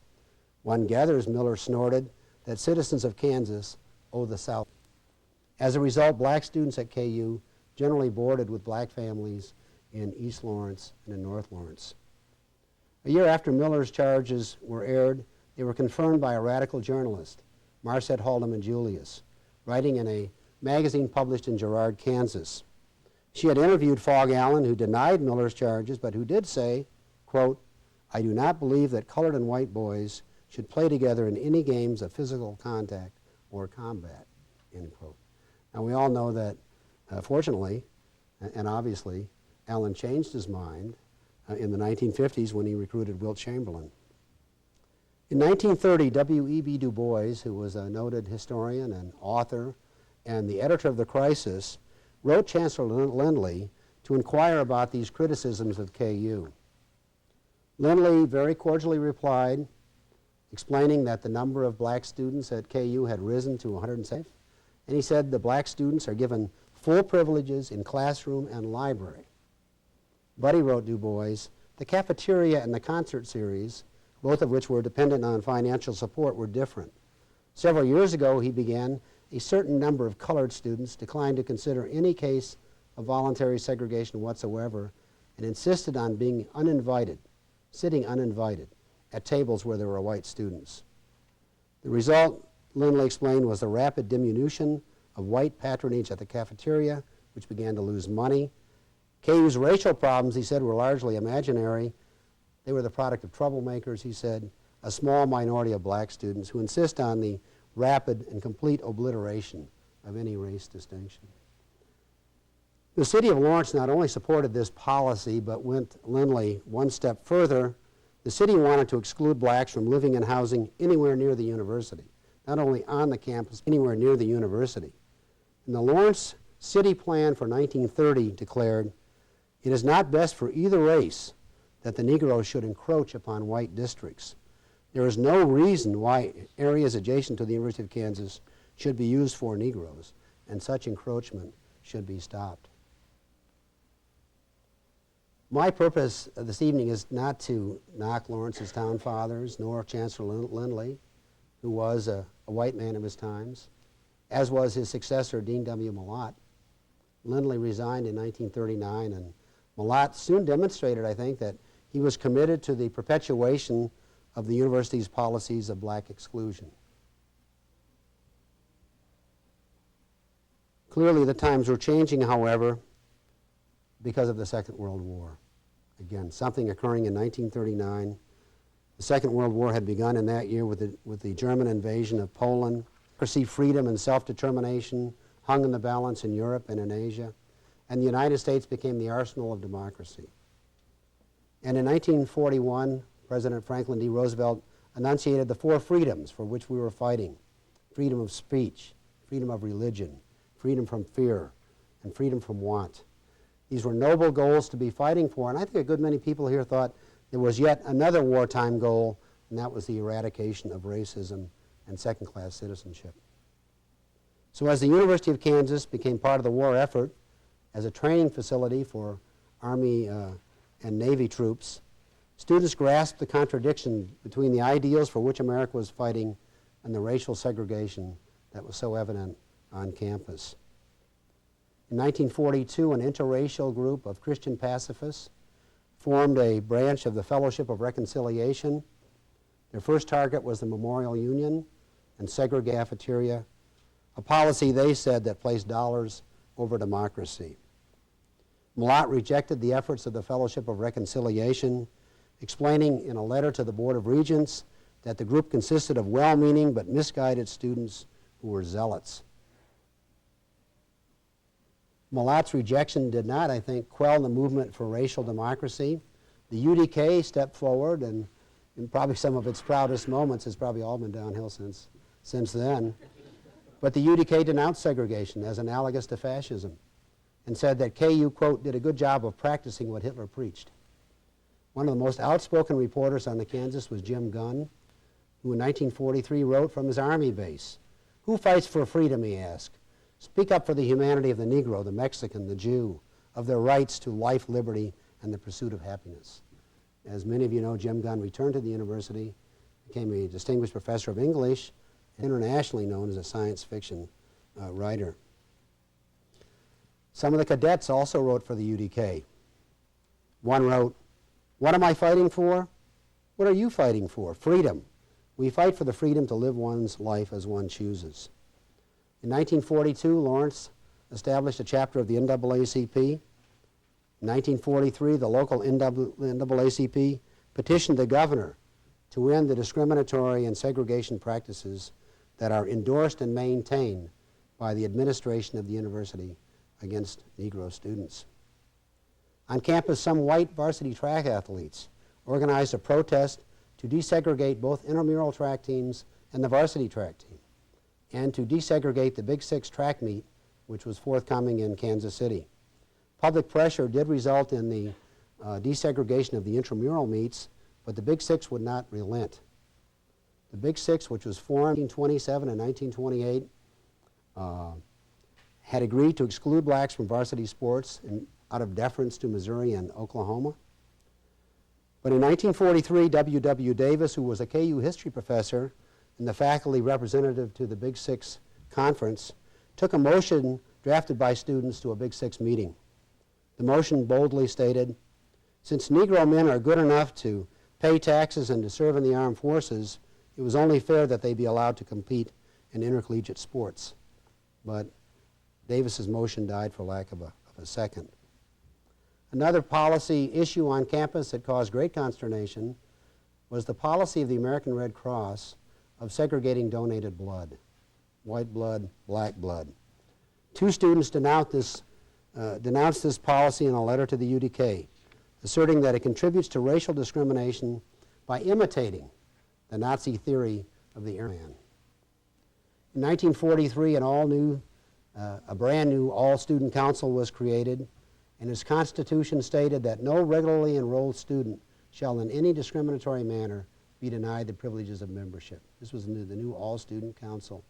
One gathers, Miller snorted, that citizens of Kansas owe the South. As a result, black students at KU generally boarded with black families in East Lawrence and in North Lawrence. A year after Miller's charges were aired, they were confirmed by a radical journalist, Marcette Haldeman and Julius, writing in a magazine published in Girard, Kansas. She had interviewed Phog Allen, who denied Miller's charges, but who did say, quote, "I do not believe that colored and white boys should play together in any games of physical contact or combat," end quote. Now we all know that, fortunately, and obviously, Allen changed his mind in the 1950s when he recruited Wilt Chamberlain. In 1930, W.E.B. Du Bois, who was a noted historian and author and the editor of The Crisis, wrote Chancellor Lindley to inquire about these criticisms of KU. Lindley very cordially replied, explaining that the number of black students at KU had risen to 107, and he said the black students are given full privileges in classroom and library. But, he wrote Du Bois, the cafeteria and the concert series, both of which were dependent on financial support, were different. Several years ago, he began, a certain number of colored students declined to consider any case of voluntary segregation whatsoever and insisted on being uninvited, sitting uninvited at tables where there were white students. The result, Lindley explained, was the rapid diminution of white patronage at the cafeteria, which began to lose money. KU's racial problems, he said, were largely imaginary. They were the product of troublemakers, he said, a small minority of black students who insist on the rapid and complete obliteration of any race distinction. The city of Lawrence not only supported this policy, but went Lindley one step further. The city wanted to exclude blacks from living and housing anywhere near the university, not only on the campus, anywhere near the university. And the Lawrence City Plan for 1930 declared, "It is not best for either race that the Negroes should encroach upon white districts. There is no reason why areas adjacent to the University of Kansas should be used for Negroes, and such encroachment should be stopped." My purpose this evening is not to knock Lawrence's town fathers, nor Chancellor Lindley, who was a white man of his times, as was his successor, Dean W. Millott. Lindley resigned in 1939, and Millott soon demonstrated, I think, that he was committed to the perpetuation of the university's policies of black exclusion. Clearly, the times were changing, however, because of the Second World War. Again, something occurring in 1939. The Second World War had begun in that year with the German invasion of Poland. Perceived freedom and self-determination hung in the balance in Europe and in Asia, and the United States became the arsenal of democracy. And in 1941, President Franklin D. Roosevelt enunciated the four freedoms for which we were fighting: freedom of speech, freedom of religion, freedom from fear, and freedom from want. These were noble goals to be fighting for, and I think a good many people here thought there was yet another wartime goal, and that was the eradication of racism and second-class citizenship. So as the University of Kansas became part of the war effort as a training facility for Army and Navy troops, students grasped the contradiction between the ideals for which America was fighting and the racial segregation that was so evident on campus. In 1942, an interracial group of Christian pacifists formed a branch of the Fellowship of Reconciliation. Their first target was the Memorial Union and segregated cafeteria, a policy, they said, that placed dollars over democracy. Millott rejected the efforts of the Fellowship of Reconciliation, explaining in a letter to the Board of Regents that the group consisted of well-meaning but misguided students who were zealots. Millott's rejection did not, I think, quell the movement for racial democracy. The UDK stepped forward and in probably some of its proudest moments. It's probably all been downhill since then. But the UDK denounced segregation as analogous to fascism and said that KU, quote, did a good job of practicing what Hitler preached. One of the most outspoken reporters on the Kansas was Jim Gunn, who in 1943 wrote from his army base, "Who fights for freedom," he asked. "Speak up for the humanity of the Negro, the Mexican, the Jew, of their rights to life, liberty, and the pursuit of happiness." As many of you know, Jim Gunn returned to the university, became a distinguished professor of English, and internationally known as a science fiction writer. Some of the cadets also wrote for the UDK. One wrote, "What am I fighting for? What are you fighting for? Freedom. We fight for the freedom to live one's life as one chooses." In 1942, Lawrence established a chapter of the NAACP. In 1943, the local NAACP petitioned the governor to end the discriminatory and segregation practices that are endorsed and maintained by the administration of the university against Negro students. On campus, some white varsity track athletes organized a protest to desegregate both intramural track teams and the varsity track team, and to desegregate the Big Six track meet, which was forthcoming in Kansas City. Public pressure did result in the desegregation of the intramural meets, but the Big Six would not relent. The Big Six, which was formed in 1927 and 1928, had agreed to exclude blacks from varsity sports out of deference to Missouri and Oklahoma. But in 1943, W.W. Davis, who was a KU history professor and the faculty representative to the Big Six conference, took a motion drafted by students to a Big Six meeting. The motion boldly stated, "Since Negro men are good enough to pay taxes and to serve in the armed forces, it was only fair that they be allowed to compete in intercollegiate sports." But Davis's motion died for lack of a second. Another policy issue on campus that caused great consternation was the policy of the American Red Cross of segregating donated blood, white blood, black blood. Two students denounced this policy in a letter to the UDK, asserting that it contributes to racial discrimination by imitating the Nazi theory of the airman. In 1943, a brand new all-student council was created, and its constitution stated that no regularly enrolled student shall in any discriminatory manner be denied the privileges of membership. This was the new all-student council.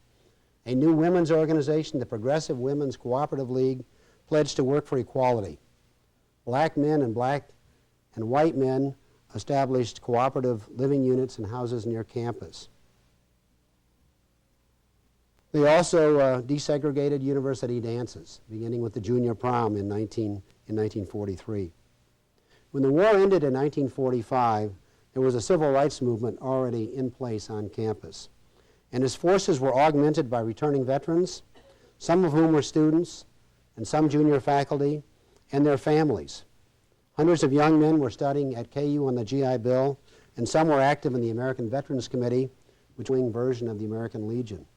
A new women's organization, the Progressive Women's Cooperative League, pledged to work for equality. Black men and white men established cooperative living units in houses near campus. They also desegregated university dances, beginning with the junior prom in 1943. When the war ended in 1945, there was a civil rights movement already in place on campus, and its forces were augmented by returning veterans, some of whom were students, and some junior faculty, and their families. Hundreds of young men were studying at KU on the GI Bill, and some were active in the American Veterans Committee, which was a version of the American Legion.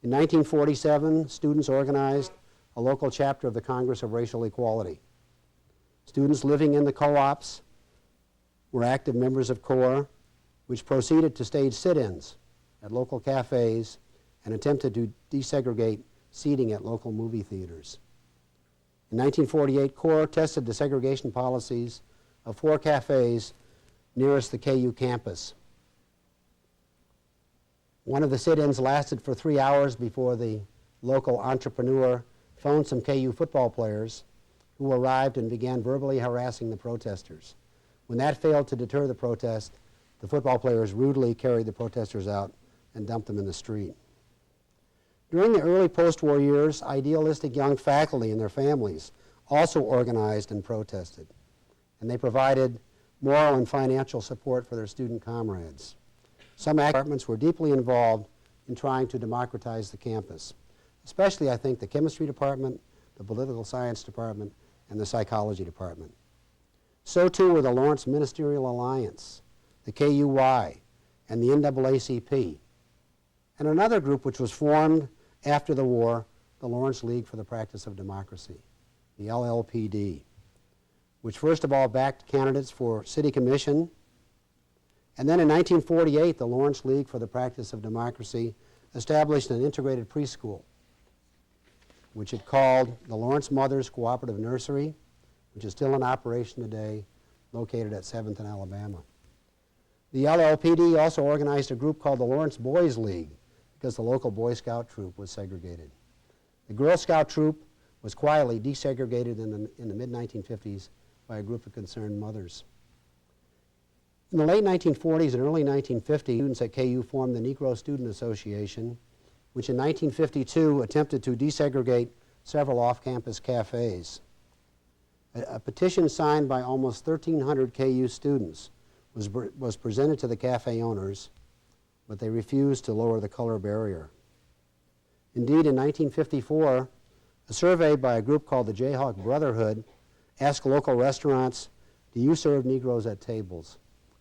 In 1947, students organized a local chapter of the Congress of Racial Equality. Students living in the co-ops were active members of CORE, which proceeded to stage sit-ins at local cafes and attempted to desegregate seating at local movie theaters. In 1948, CORE tested the segregation policies of 4 cafes nearest the KU campus. One of the sit-ins lasted for 3 hours before the local entrepreneur phoned some KU football players who arrived and began verbally harassing the protesters. When that failed to deter the protest, the football players rudely carried the protesters out and dumped them in the street. During the early post-war years, idealistic young faculty and their families also organized and protested, and they provided moral and financial support for their student comrades. Some departments were deeply involved in trying to democratize the campus, especially, I think, the chemistry department, the political science department, and the psychology department. So too were the Lawrence Ministerial Alliance, the KUY, and the NAACP, and another group which was formed after the war, the Lawrence League for the Practice of Democracy, the LLPD, which first of all backed candidates for city commission And then in 1948, the Lawrence League for the Practice of Democracy established an integrated preschool, which it called the Lawrence Mothers Cooperative Nursery, which is still in operation today, located at 7th and Alabama. The LLPD also organized a group called the Lawrence Boys League because the local Boy Scout troop was segregated. The Girl Scout troop was quietly desegregated in the mid-1950s by a group of concerned mothers. In the late 1940s and early 1950s, students at KU formed the Negro Student Association, which in 1952 attempted to desegregate several off-campus cafes. A petition signed by almost 1,300 KU students was presented to the cafe owners, but they refused to lower the color barrier. Indeed, in 1954, a survey by a group called the Jayhawk Brotherhood asked local restaurants, "Do you serve Negroes at tables?"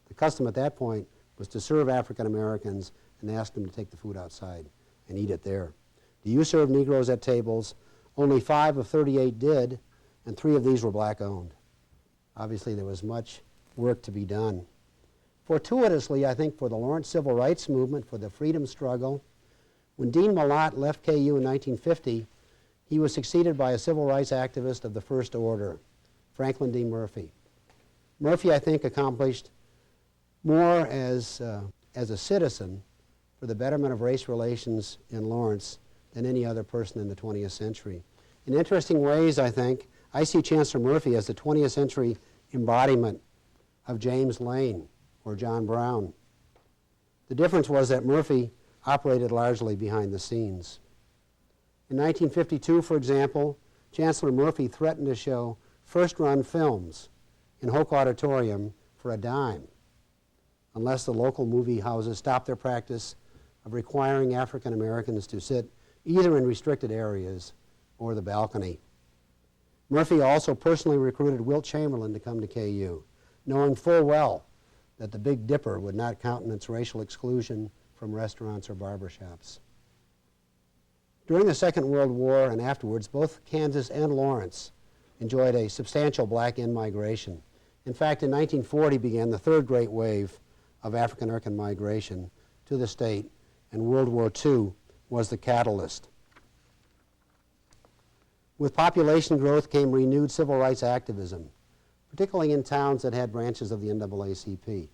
The custom at that point was to serve African Americans and ask them to take the food outside and eat it there. "Do you serve Negroes at tables?" Only 5 of 38 did, and 3 of these were black-owned. Obviously, there was much work to be done. Fortuitously, I think, for the Lawrence Civil Rights Movement, for the freedom struggle, when Dean Malott left KU in 1950, he was succeeded by a civil rights activist of the first order, Franklin D. Murphy. Murphy, I think, accomplished more as a citizen for the betterment of race relations in Lawrence than any other person in the 20th century. In interesting ways, I think, I see Chancellor Murphy as the 20th century embodiment of James Lane or John Brown. The difference was that Murphy operated largely behind the scenes. In 1952, for example, Chancellor Murphy threatened to show first-run films in Hoke Auditorium for a dime unless the local movie houses stopped their practice of requiring African Americans to sit either in restricted areas or the balcony. Murphy also personally recruited Wilt Chamberlain to come to KU, knowing full well that the Big Dipper would not countenance racial exclusion from restaurants or barbershops. During the Second World War and afterwards, both Kansas and Lawrence enjoyed a substantial black in-migration. In fact, in 1940 began the third great wave of African American migration to the state, and World War II was the catalyst. With population growth came renewed civil rights activism, particularly in towns that had branches of the NAACP.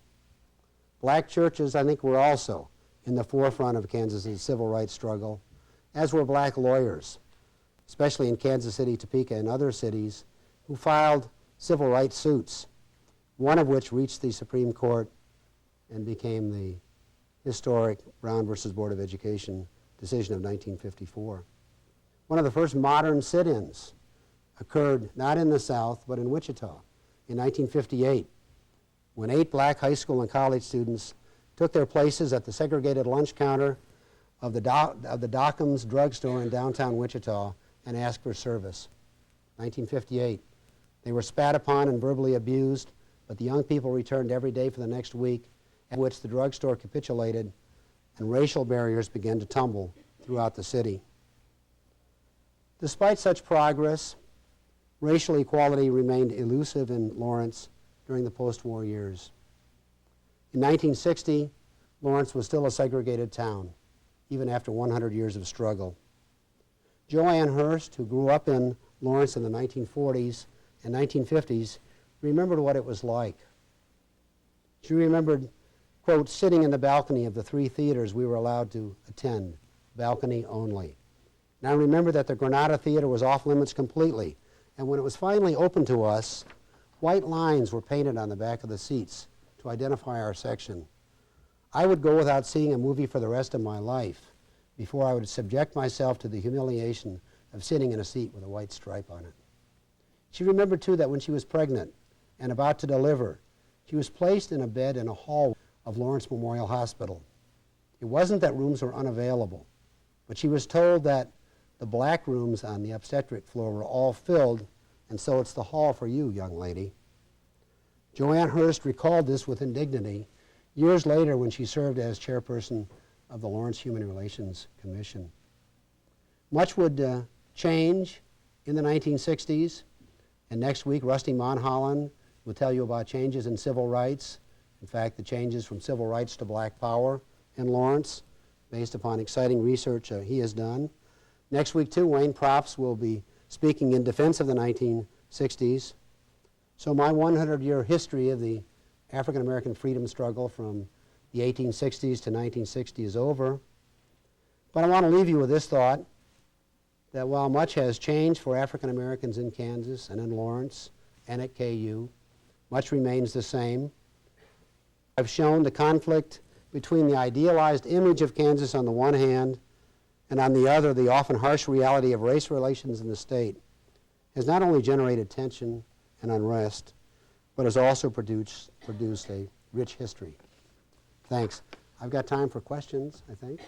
Black churches, I think, were also in the forefront of Kansas's civil rights struggle, as were black lawyers, especially in Kansas City, Topeka, and other cities, who filed civil rights suits, one of which reached the Supreme Court and became the historic Brown versus Board of Education decision of 1954. One of the first modern sit-ins occurred not in the South, but in Wichita in 1958, when 8 black high school and college students took their places at the segregated lunch counter of the Dockham's drugstore in downtown Wichita and asked for service. 1958. They were spat upon and verbally abused, but the young people returned every day for the next week, at which the drugstore capitulated and racial barriers began to tumble throughout the city. Despite such progress, racial equality remained elusive in Lawrence during the post-war years. In 1960, Lawrence was still a segregated town, even after 100 years of struggle. Joanne Hurst, who grew up in Lawrence in the 1940s and 1950s, remembered what it was like. She remembered, quote, sitting in the balcony of the 3 theaters we were allowed to attend, balcony only. And I remember that the Granada Theater was off limits completely, and when it was finally open to us, white lines were painted on the back of the seats to identify our section. I would go without seeing a movie for the rest of my life before I would subject myself to the humiliation of sitting in a seat with a white stripe on it. She remembered, too, that when she was pregnant and about to deliver, she was placed in a bed in a hall of Lawrence Memorial Hospital. It wasn't that rooms were unavailable, but she was told that the black rooms on the obstetric floor were all filled, and so it's the hall for you, young lady. Joanne Hurst recalled this with indignity years later when she served as chairperson of the Lawrence Human Relations Commission. Much would change in the 1960s, and next week Rusty Monholland will tell you about changes in civil rights In fact, the changes from civil rights to black power in Lawrence, based upon exciting research he has done. Next week, too, Wayne Props will be speaking in defense of the 1960s. So my 100-year history of the African American freedom struggle from the 1860s to 1960 is over. But I want to leave you with this thought, that while much has changed for African Americans in Kansas and in Lawrence and at KU, much remains the same. I've shown the conflict between the idealized image of Kansas on the one hand and on the other the often harsh reality of race relations in the state has not only generated tension and unrest, but has also produced a rich history. Thanks. I've got time for questions, I think.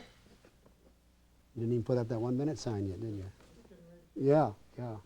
You didn't even put up that 1-minute sign yet, did you? Yeah, yeah.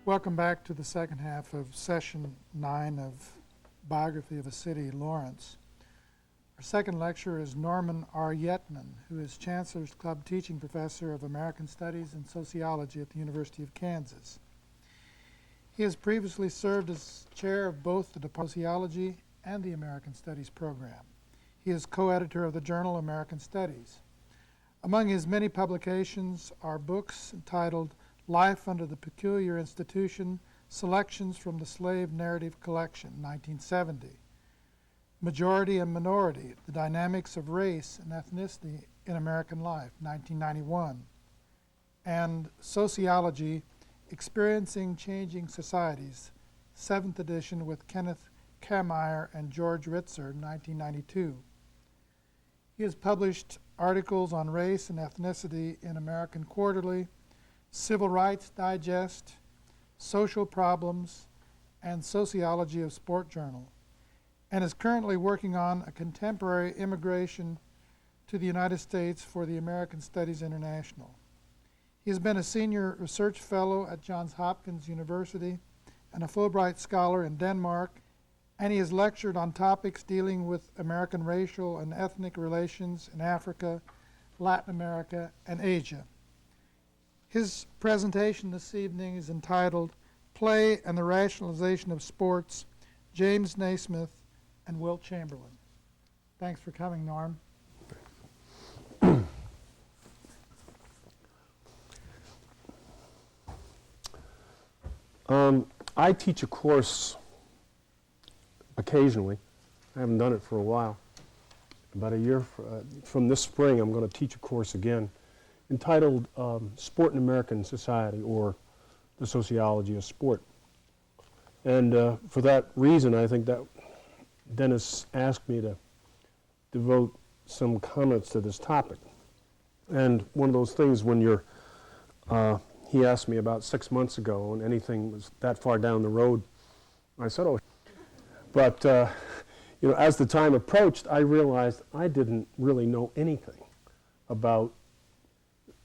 Welcome back to the second half of session 9 of Biography of a City, Lawrence. Our second lecturer is Norman R. Yetman, who is Chancellor's Club Teaching Professor of American Studies and Sociology at the University of Kansas. He has previously served as chair of both the Department of Sociology and the American Studies program. He is co-editor of the journal American Studies. Among his many publications are books entitled Life Under the Peculiar Institution, Selections from the Slave Narrative Collection, 1970. Majority and Minority, The Dynamics of Race and Ethnicity in American Life, 1991. And Sociology, Experiencing Changing Societies, 7th edition with Kenneth Kameyer and George Ritzer, 1992. He has published articles on race and ethnicity in American Quarterly, Civil Rights Digest, Social Problems, and Sociology of Sport Journal, and is currently working on a contemporary immigration to the United States for the American Studies International. He has been a senior research fellow at Johns Hopkins University and a Fulbright scholar in Denmark, and he has lectured on topics dealing with American racial and ethnic relations in Africa, Latin America, and Asia. His presentation this evening is entitled Play and the Rationalization of Sports, James Naismith and Wilt Chamberlain. Thanks for coming, Norm. I teach a course occasionally. I haven't done it for a while. About a year from this spring, I'm going to teach a course again entitled Sport in American Society, or the Sociology of Sport. And for that reason, I think that Dennis asked me to devote some comments to this topic. And one of those things when you're, he asked me about 6 months ago, and anything was that far down the road, I said, oh. But, you know, as the time approached, I realized I didn't really know anything about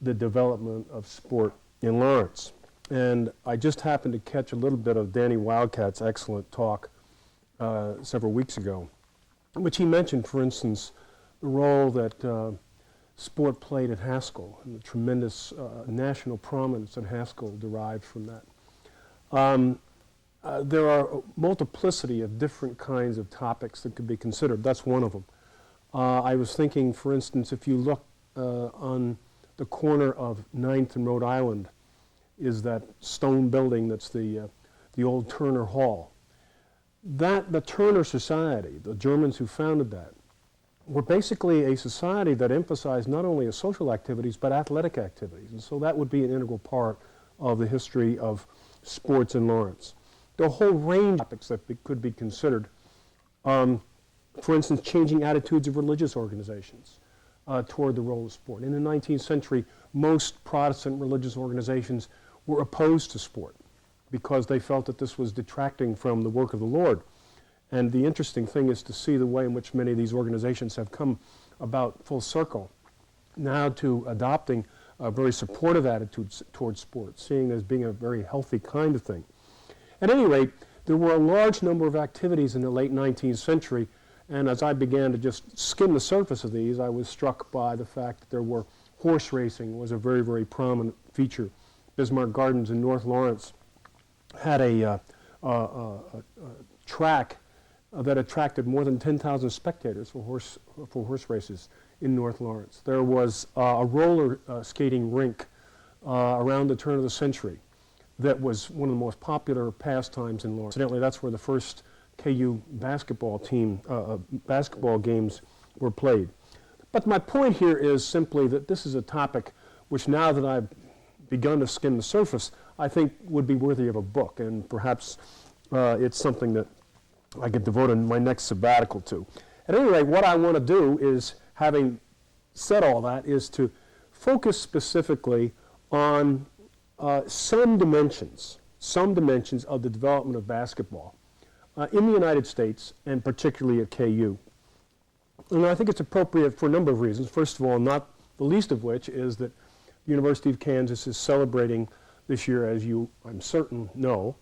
the development of sport in Lawrence. And I just happened to catch a little bit of Danny Wildcat's excellent talk several weeks ago, in which he mentioned, for instance, the role that sport played at Haskell and the tremendous national prominence that Haskell derived from that. There are a multiplicity of different kinds of topics that could be considered. That's one of them. I was thinking, for instance, if you look on the corner of 9th and Rhode Island, is that stone building that's the old Turner Hall. The Turner Society, the Germans who founded that, were basically a society that emphasized not only social activities, but athletic activities. And so that would be an integral part of the history of sports in Lawrence. There are a whole range of topics that could be considered. For instance, changing attitudes of religious organizations toward the role of sport. In the 19th century, most Protestant religious organizations were opposed to sport because they felt that this was detracting from the work of the Lord. And the interesting thing is to see the way in which many of these organizations have come about full circle now to adopting a very supportive attitude towards sport, seeing it as being a very healthy kind of thing. At any rate, there were a large number of activities in the late 19th century, and as I began to just skim the surface of these, I was struck by the fact that there were horse racing was a very, very prominent feature. Bismarck Gardens in North Lawrence had a track that attracted more than 10,000 spectators for horse races in North Lawrence. There was a roller skating rink around the turn of the century that was one of the most popular pastimes in Lawrence. Incidentally, that's where the first KU basketball games were played. But my point here is simply that this is a topic which, now that I've begun to skim the surface, I think would be worthy of a book, and perhaps it's something that I could devote my next sabbatical to. At any rate, what I want to do is, having said all that, is to focus specifically on some dimensions of the development of basketball in the United States, and particularly at KU. And I think it's appropriate for a number of reasons. First of all, not the least of which is that the University of Kansas is celebrating this year, as you, I'm certain, know,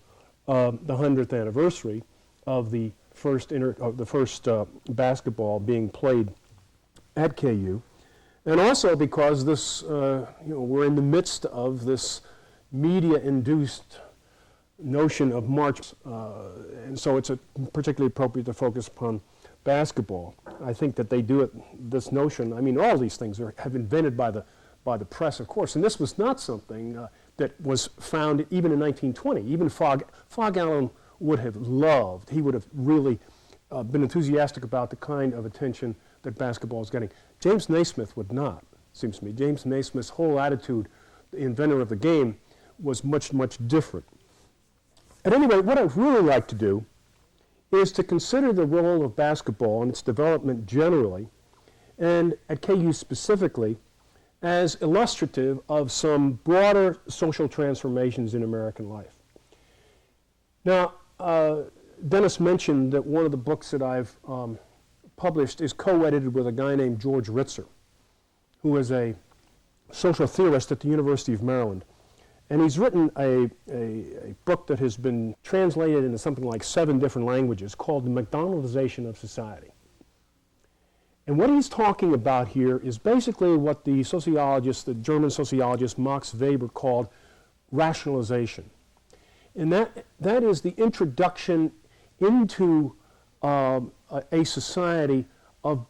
the 100th anniversary of the first basketball being played at KU, and also because this, we're in the midst of this media-induced notion of March, and so it's particularly appropriate to focus upon basketball. I think that they do it. This notion, I mean, all these things have been invented by the press, of course, and this was not something that was found even in 1920. Even Phog Allen would have loved. He would have really been enthusiastic about the kind of attention that basketball is getting. James Naismith would not, seems to me. James Naismith's whole attitude, the inventor of the game, was much, much different. At any rate, what I'd really like to do is to consider the role of basketball and its development generally, and at KU specifically, as illustrative of some broader social transformations in American life. Now, Dennis mentioned that one of the books that I've published is co-edited with a guy named George Ritzer, who is a social theorist at the University of Maryland. And he's written a book that has been translated into something like 7 different languages called The McDonaldization of Society. And what he's talking about here is basically what the German sociologist Max Weber called rationalization. And that is the introduction into a society of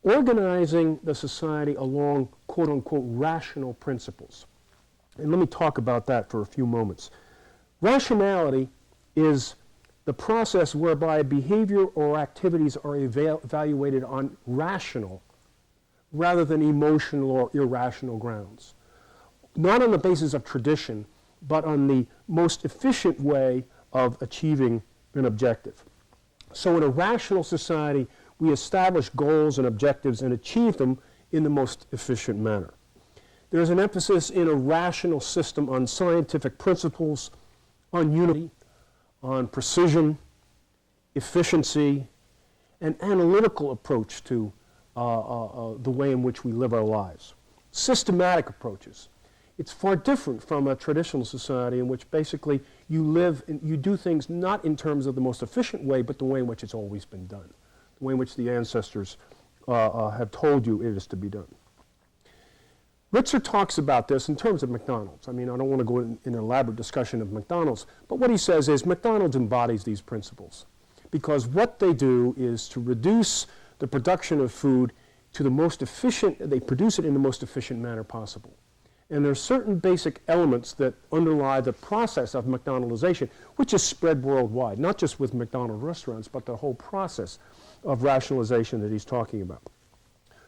organizing the society along quote-unquote rational principles. And let me talk about that for a few moments. Rationality is the process whereby behavior or activities are evaluated on rational rather than emotional or irrational grounds. Not on the basis of tradition, but on the most efficient way of achieving an objective. So in a rational society, we establish goals and objectives and achieve them in the most efficient manner. There's an emphasis in a rational system on scientific principles, on unity, on precision, efficiency, an analytical approach to the way in which we live our lives. Systematic approaches. It's far different from a traditional society in which basically you live and you do things not in terms of the most efficient way, but the way in which it's always been done, the way in which the ancestors have told you it is to be done. Ritzer talks about this in terms of McDonald's. I mean, I don't want to go in an elaborate discussion of McDonald's, but what he says is McDonald's embodies these principles because what they do is to reduce the production of food to the most efficient, they produce it in the most efficient manner possible. And there are certain basic elements that underlie the process of McDonaldization, which is spread worldwide, not just with McDonald's restaurants, but the whole process of rationalization that he's talking about.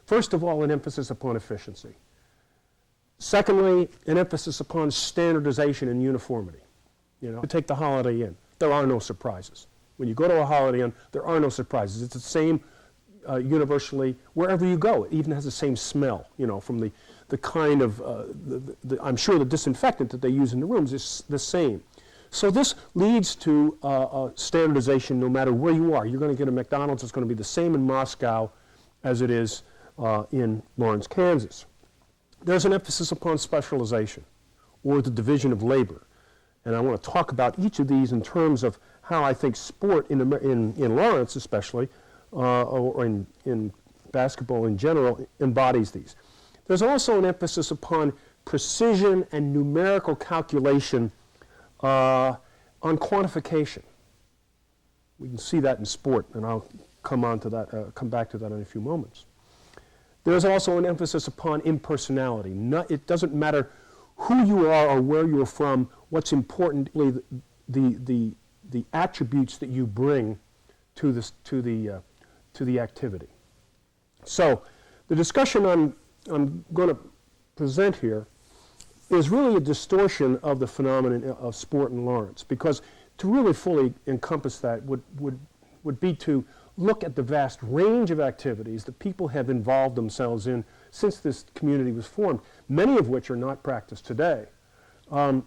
First of all, an emphasis upon efficiency. Secondly, an emphasis upon standardization and uniformity. You know, to take the Holiday Inn, there are no surprises. When you go to a Holiday Inn, there are no surprises. It's the same universally wherever you go. It even has the same smell, you know, from the kind of, I'm sure the disinfectant that they use in the rooms is the same. So this leads to standardization no matter where you are. You're going to get a McDonald's that's going to be the same in Moscow as it is in Lawrence, Kansas. There's an emphasis upon specialization or the division of labor. And I want to talk about each of these in terms of how I think sport in Lawrence especially, or in basketball in general, embodies these. There's also an emphasis upon precision and numerical calculation on quantification. We can see that in sport, and I'll come back to that in a few moments. There's also an emphasis upon impersonality. It doesn't matter who you are or where you're from. What's importantly the attributes that you bring to the activity. So the discussion I'm going to present here is really a distortion of the phenomenon of sport in Lawrence, because to really fully encompass that would be to look at the vast range of activities that people have involved themselves in since this community was formed, many of which are not practiced today, and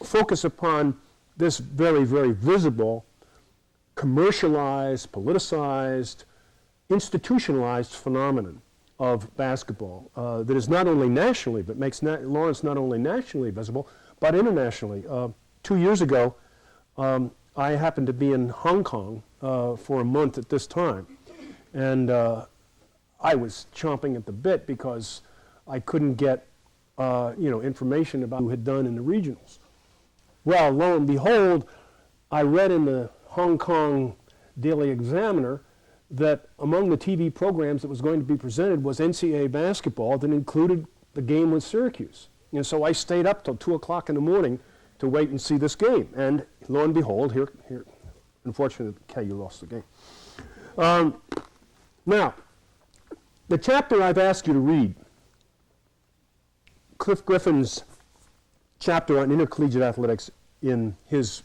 focus upon this very, very visible, commercialized, politicized, institutionalized phenomenon of basketball that is not only nationally, but makes Lawrence not only nationally visible, but internationally. 2 years ago, I happened to be in Hong Kong for a month at this time, and I was chomping at the bit because I couldn't get information about who had done in the regionals. Well, lo and behold, I read in the Hong Kong Daily Examiner that among the TV programs that was going to be presented was NCAA basketball that included the game with Syracuse. And so I stayed up till 2 o'clock in the morning to wait and see this game. And lo and behold, here, unfortunately, KU lost the game. Now, the chapter I've asked you to read, Cliff Griffin's chapter on intercollegiate athletics in his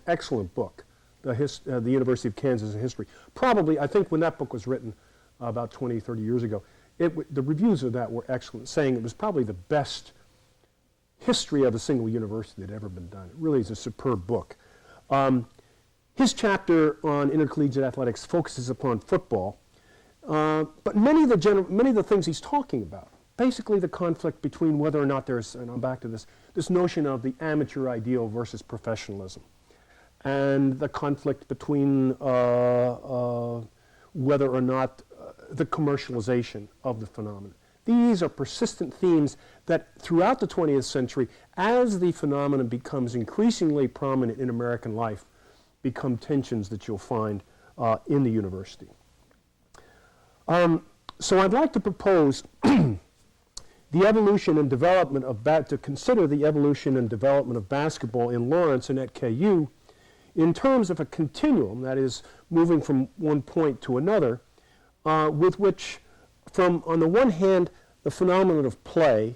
excellent book, the University of Kansas History. Probably, I think when that book was written about 20, 30 years ago, the reviews of that were excellent, saying it was probably the best history of a single university that had ever been done. It really is a superb book. His chapter on intercollegiate athletics focuses upon football, but many of the things he's talking about, basically the conflict between whether or not there's, and I'm back to this notion of the amateur ideal versus professionalism, and the conflict between whether or not the commercialization of the phenomenon. These are persistent themes that throughout the 20th century, as the phenomenon becomes increasingly prominent in American life, become tensions that you'll find in the university. So I'd like to propose the evolution and development of to consider the evolution and development of basketball in Lawrence and at KU in terms of a continuum, that is, moving from one point to another, with which, from, on the one hand, the phenomenon of play,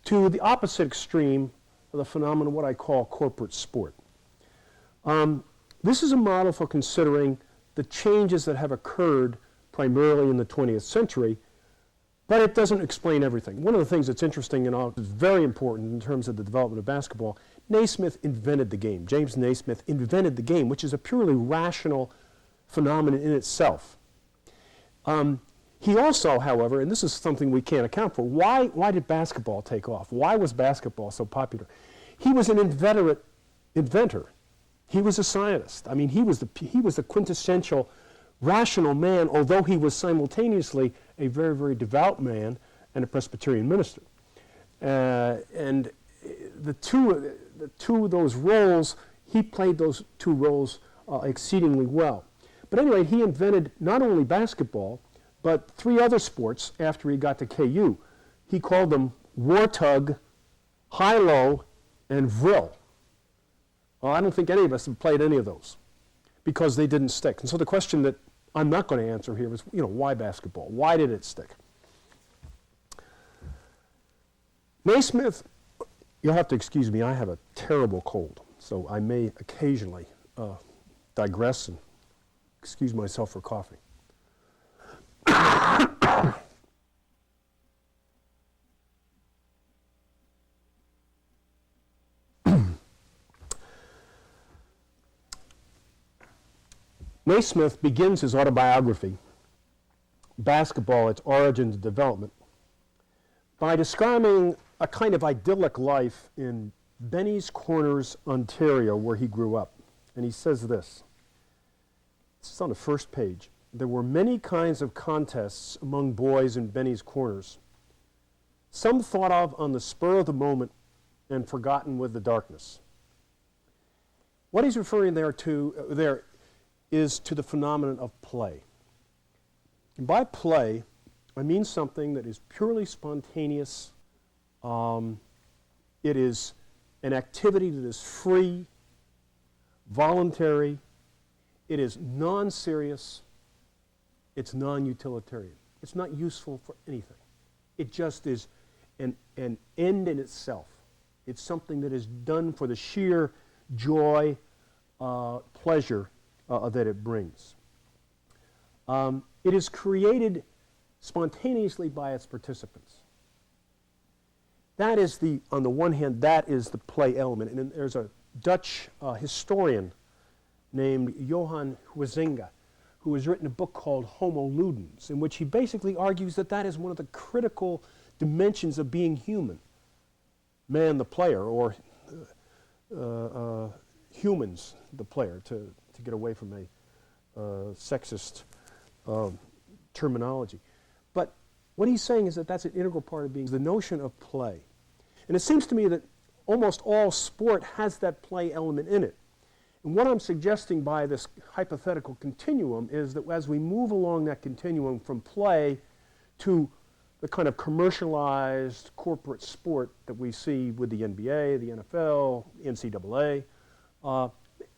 to the opposite extreme of the phenomenon of what I call corporate sport. This is a model for considering the changes that have occurred primarily in the 20th century, but it doesn't explain everything. One of the things that's interesting and is very important in terms of the development of basketball, Naismith invented the game. James Naismith invented the game, which is a purely rational phenomenon in itself. He also, however, and this is something we can't account for, why did basketball take off? Why was basketball so popular? He was an inveterate inventor. He was a scientist. I mean, he was the quintessential rational man, although he was simultaneously a very, very devout man and a Presbyterian minister. And the two of those roles, he played those two roles exceedingly well. But at any rate, he invented not only basketball, but three other sports after he got to KU. He called them wartug, high-low, and vril. Well, I don't think any of us have played any of those because they didn't stick. And so the question that I'm not going to answer here is, why basketball? Why did it stick? Naismith, you'll have to excuse me, I have a terrible cold, so I may occasionally digress and excuse myself for coughing. Naismith begins his autobiography, Basketball, Its Origins and Development, by describing a kind of idyllic life in Benny's Corners, Ontario, where he grew up. And he says this. This is on the first page. There were many kinds of contests among boys in Benny's Corners, some thought of on the spur of the moment and forgotten with the darkness. What he's referring there is to the phenomenon of play. And by play, I mean something that is purely spontaneous. It is an activity that is free, voluntary, it is non-serious, it's non-utilitarian. It's not useful for anything. It just is an end in itself. It's something that is done for the sheer joy, pleasure that it brings. It is created spontaneously by its participants. That is on the one hand, that is the play element. And there's a Dutch historian named Johan Huizinga who has written a book called Homo Ludens, in which he basically argues that that is one of the critical dimensions of being human. Man the player, or humans the player, to get away from a sexist terminology. But what he's saying is that that's an integral part of being, the notion of play. And it seems to me that almost all sport has that play element in it. And what I'm suggesting by this hypothetical continuum is that as we move along that continuum from play to the kind of commercialized corporate sport that we see with the NBA, the NFL, NCAA,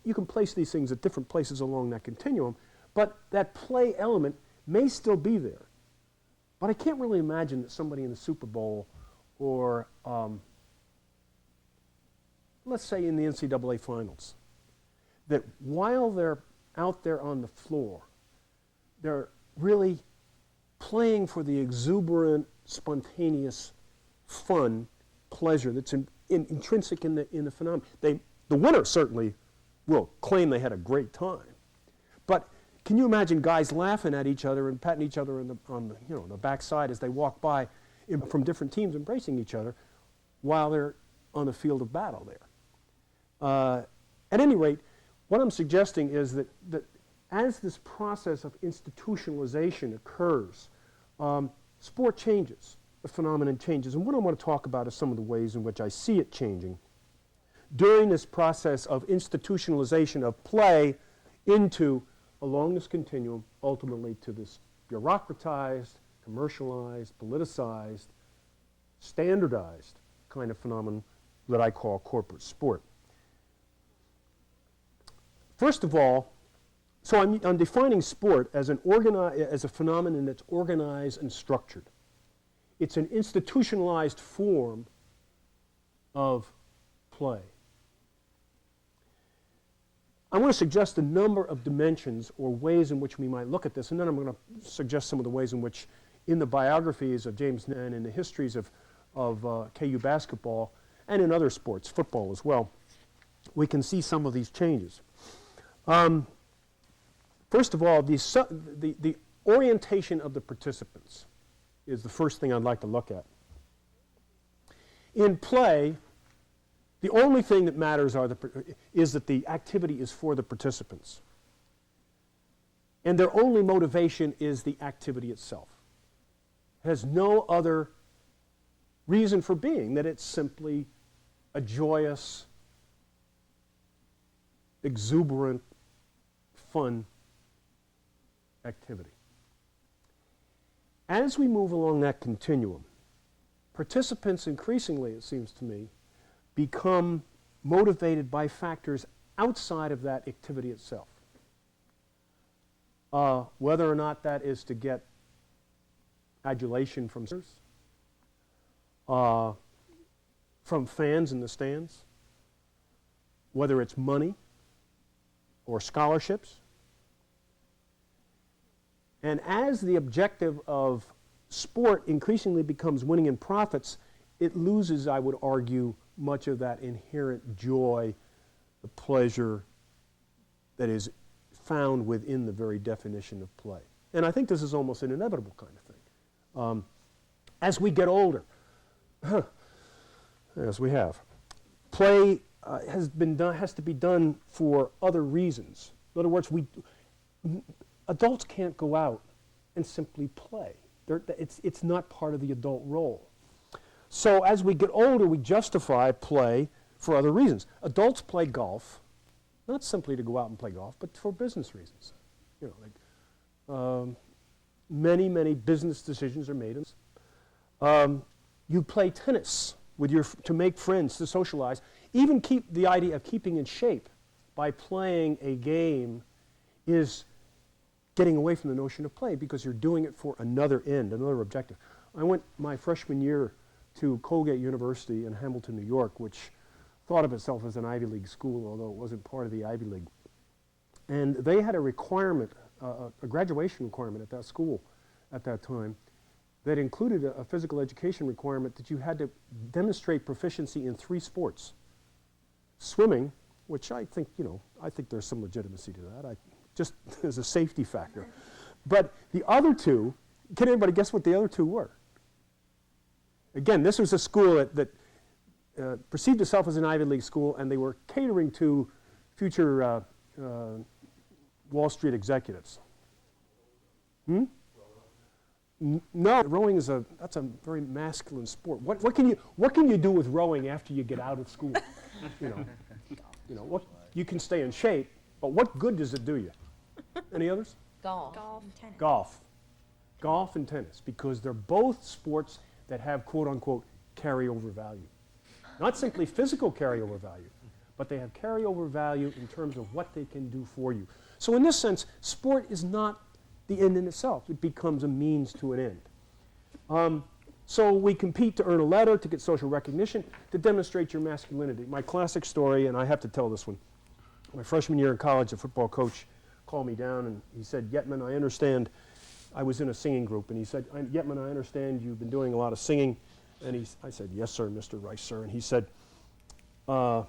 you can place these things at different places along that continuum, but that play element may still be there. But I can't really imagine that somebody in the Super Bowl or, let's say in the NCAA finals, that while they're out there on the floor, they're really playing for the exuberant, spontaneous fun, pleasure that's intrinsic in the phenomenon. The winner certainly will claim they had a great time. But can you imagine guys laughing at each other and patting each other on the backside as they walk by from different teams embracing each other while they're on the field of battle there? At any rate, what I'm suggesting is that as this process of institutionalization occurs, sport changes, the phenomenon changes. And what I want to talk about is some of the ways in which I see it changing during this process of institutionalization of play along this continuum, ultimately to this bureaucratized, commercialized, politicized standardized kind of phenomenon that I call corporate sport. First of all, so I'm defining sport as as a phenomenon that's organized and structured. It's an institutionalized form of play. I want to suggest a number of dimensions or ways in which we might look at this, and then I'm going to suggest some of the ways in which, in the biographies of James and in the histories of KU basketball and in other sports, football as well, we can see some of these changes. First of all, the orientation of the participants is the first thing I'd like to look at. In play, the only thing that matters is that the activity is for the participants. And their only motivation is the activity itself. It has no other reason for being, that it's simply a joyous, exuberant, fun activity. As we move along that continuum, participants increasingly, it seems to me, become motivated by factors outside of that activity itself. Whether or not that is to get adulation from fans in the stands, whether it's money or scholarships. And as the objective of sport increasingly becomes winning and profits, it loses, I would argue, much of that inherent joy, the pleasure that is found within the very definition of play. And I think this is almost an inevitable kind of thing. As we get older, as we have, play has to be done for other reasons. In other words, adults can't go out and simply play. It's not part of the adult role. So as we get older, we justify play for other reasons. Adults play golf, not simply to go out and play golf, but for business reasons. You know, like many business decisions are made. You play tennis to make friends, to socialize. Even keep the idea of keeping in shape by playing a game is getting away from the notion of play, because you're doing it for another end, another objective. I went my freshman year to Colgate University in Hamilton, New York, which thought of itself as an Ivy League school, although it wasn't part of the Ivy League. And they had a requirement, a graduation requirement at that school at that time, that included a physical education requirement that you had to demonstrate proficiency in 3 sports. Swimming, which I think there's some legitimacy to that, just as a safety factor. But the other 2, can anybody guess what the other 2 were? Again, this was a school that perceived itself as an Ivy League school, and they were catering to future Wall Street executives. No, rowing that's a very masculine sport. What can you do with rowing after you get out of school? What you can stay in shape, but what good does it do you? Any others? Golf. And tennis. Golf and tennis, because they're both sports that have quote-unquote carryover value. Not simply physical carryover value, but they have carryover value in terms of what they can do for you. So in this sense, sport is not the end in itself. It becomes a means to an end. So we compete to earn a letter, to get social recognition, to demonstrate your masculinity. My classic story, and I have to tell this one. My freshman year in college, a football coach called me down and he said, "Yetman, I understand." I was in a singing group, and he said, "Yetman, I understand you've been doing a lot of singing." And I said, "Yes, sir, Mr. Rice, sir." And he said, "Yetman,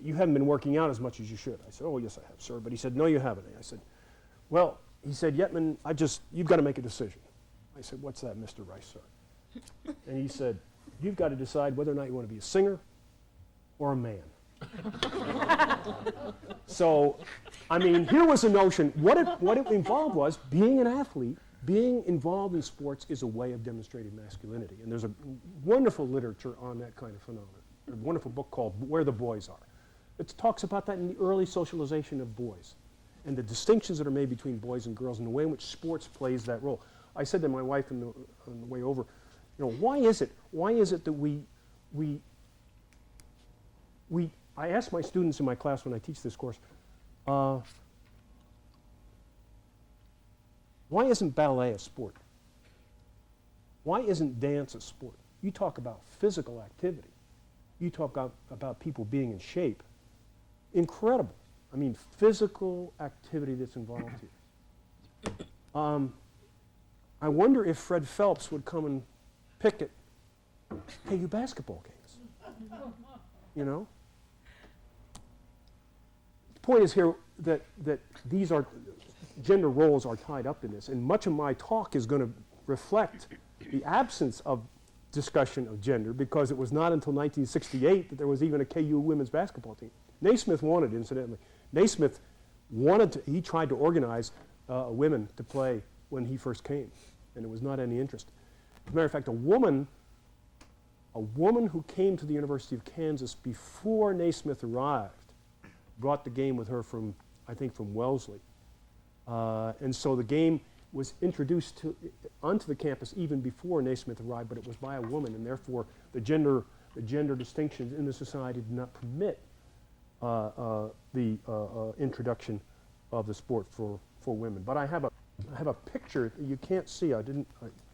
you haven't been working out as much as you should." I said, "Oh, yes, I have, sir." But he said, "No, you haven't." I said, "Well," he said, "Yetman, you've got to make a decision." I said, "What's that, Mr. Rice, sir?" And he said, "You've got to decide whether or not you want to be a singer or a man." So, I mean, here was a notion. What it involved was being an athlete, being involved in sports is a way of demonstrating masculinity. And there's a wonderful literature on that kind of phenomenon. A wonderful book called Where the Boys Are. It talks about that in the early socialization of boys and the distinctions that are made between boys and girls and the way in which sports plays that role. I said to my wife on the way over, why is it that I ask my students in my class when I teach this course, why isn't ballet a sport? Why isn't dance a sport? You talk about physical activity. You talk about people being in shape. Incredible. I mean, physical activity that's involved here. I wonder if Fred Phelps would come and picket KU basketball games. The point is here that these are, gender roles are tied up in this, and much of my talk is going to reflect the absence of discussion of gender, because it was not until 1968 that there was even a KU women's basketball team. Naismith wanted, incidentally, he tried to organize women to play when he first came, and it was not any interest. As a matter of fact, a woman who came to the University of Kansas before Naismith arrived brought the game with her from, I think, from Wellesley. And so the game was introduced onto the campus even before Naismith arrived, but it was by a woman, and therefore the gender distinctions in the society did not permit the introduction of the sport for women. But I have a picture that you can't see. I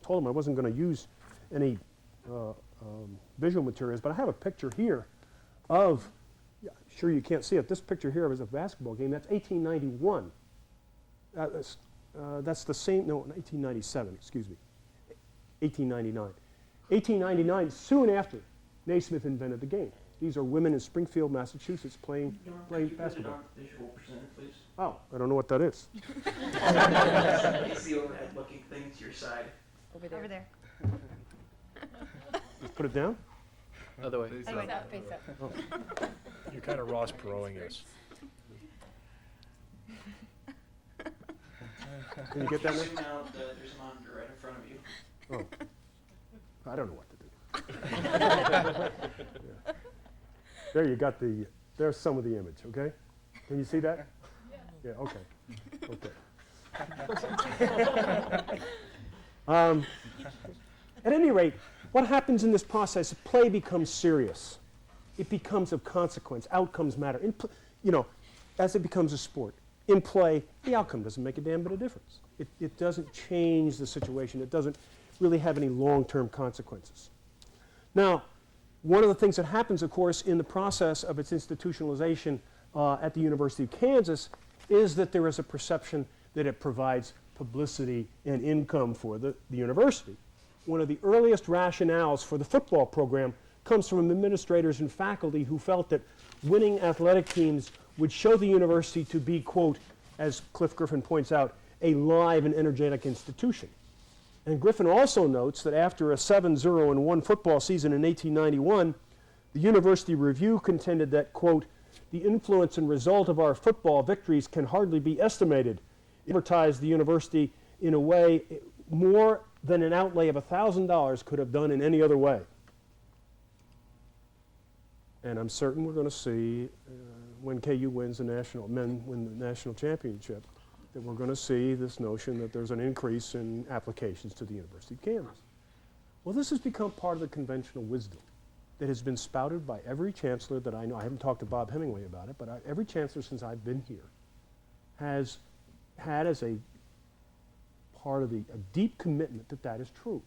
told him I wasn't going to use any visual materials, but I have a picture here of, sure you can't see it, this picture here is a basketball game. That's 1891. That's the same, no, 1897, excuse me, 1899. 1899, soon after Naismith invented the game. These are women in Springfield, Massachusetts playing basketball. Visual present, please. Oh, I don't know what that is. It's the overhead looking thing to your side. Over there. Just put it down. Other way. Face up, face up. You're kind of Ross Perotting us. Can you get that now? Zoom out, there's a monitor right in front of you. Oh, I don't know what to do. Yeah. There you got there's some of the image, okay? Can you see that? Yeah, okay. At any rate, what happens in this process, play becomes serious. It becomes of consequence. Outcomes matter. As it becomes a sport. In play, the outcome doesn't make a damn bit of difference. It doesn't change the situation. It doesn't really have any long-term consequences. Now, one of the things that happens, of course, in the process of its institutionalization at the University of Kansas is that there is a perception that it provides publicity and income for the university. One of the earliest rationales for the football program comes from administrators and faculty who felt that winning athletic teams would show the university to be, quote, as Cliff Griffin points out, a live and energetic institution. And Griffin also notes that after a 7-0-1 football season in 1891, the University Review contended that, quote, the influence and result of our football victories can hardly be estimated. It advertised the university in a way more than an outlay of $1,000 could have done in any other way. And I'm certain we're going to see when KU wins men win the national championship, that we're going to see this notion that there's an increase in applications to the University of Kansas. Well, this has become part of the conventional wisdom that has been spouted by every chancellor that I know. I haven't talked to Bob Hemingway about it, but every chancellor since I've been here has had as a part of a deep commitment that is true.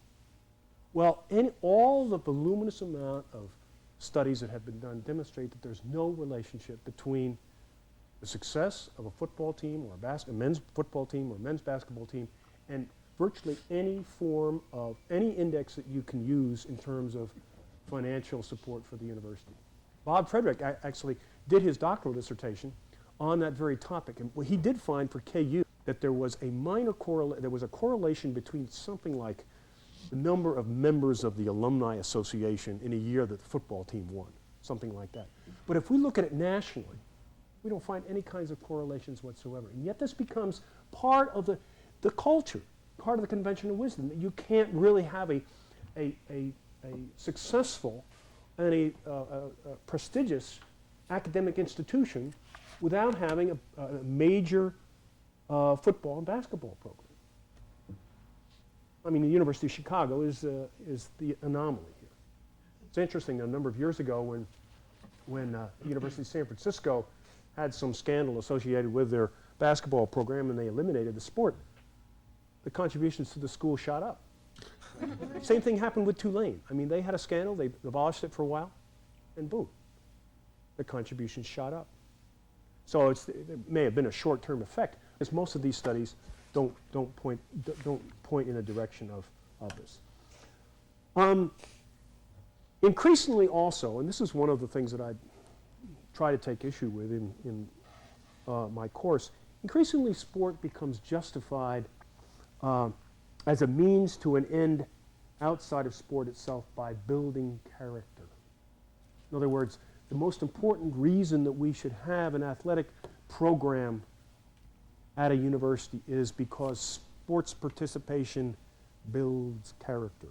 Well, all the voluminous amount of studies that have been done demonstrate that there's no relationship between the success of a football team or a men's football team or men's basketball team and virtually any form of any index that you can use in terms of financial support for the university. Bob Frederick actually did his doctoral dissertation on that very topic, and he did find for KU that there was a correlation between something like the number of members of the alumni association in a year that the football team won, something like that. But if we look at it nationally, we don't find any kinds of correlations whatsoever. And yet this becomes part of the culture, part of the conventional wisdom, that you can't really have a successful and a prestigious academic institution without having a major football and basketball program. I mean, the University of Chicago is the anomaly here. It's interesting, a number of years ago when the University of San Francisco had some scandal associated with their basketball program and they eliminated the sport, the contributions to the school shot up. Same thing happened with Tulane. I mean, they had a scandal, they abolished it for a while, and boom, the contributions shot up. So it may have been a short-term effect, because most of these studies don't point in a direction of this. Increasingly also, and this is one of the things that I try to take issue with in my course, increasingly sport becomes justified as a means to an end outside of sport itself by building character. In other words, the most important reason that we should have an athletic program at a university is because sports participation builds character.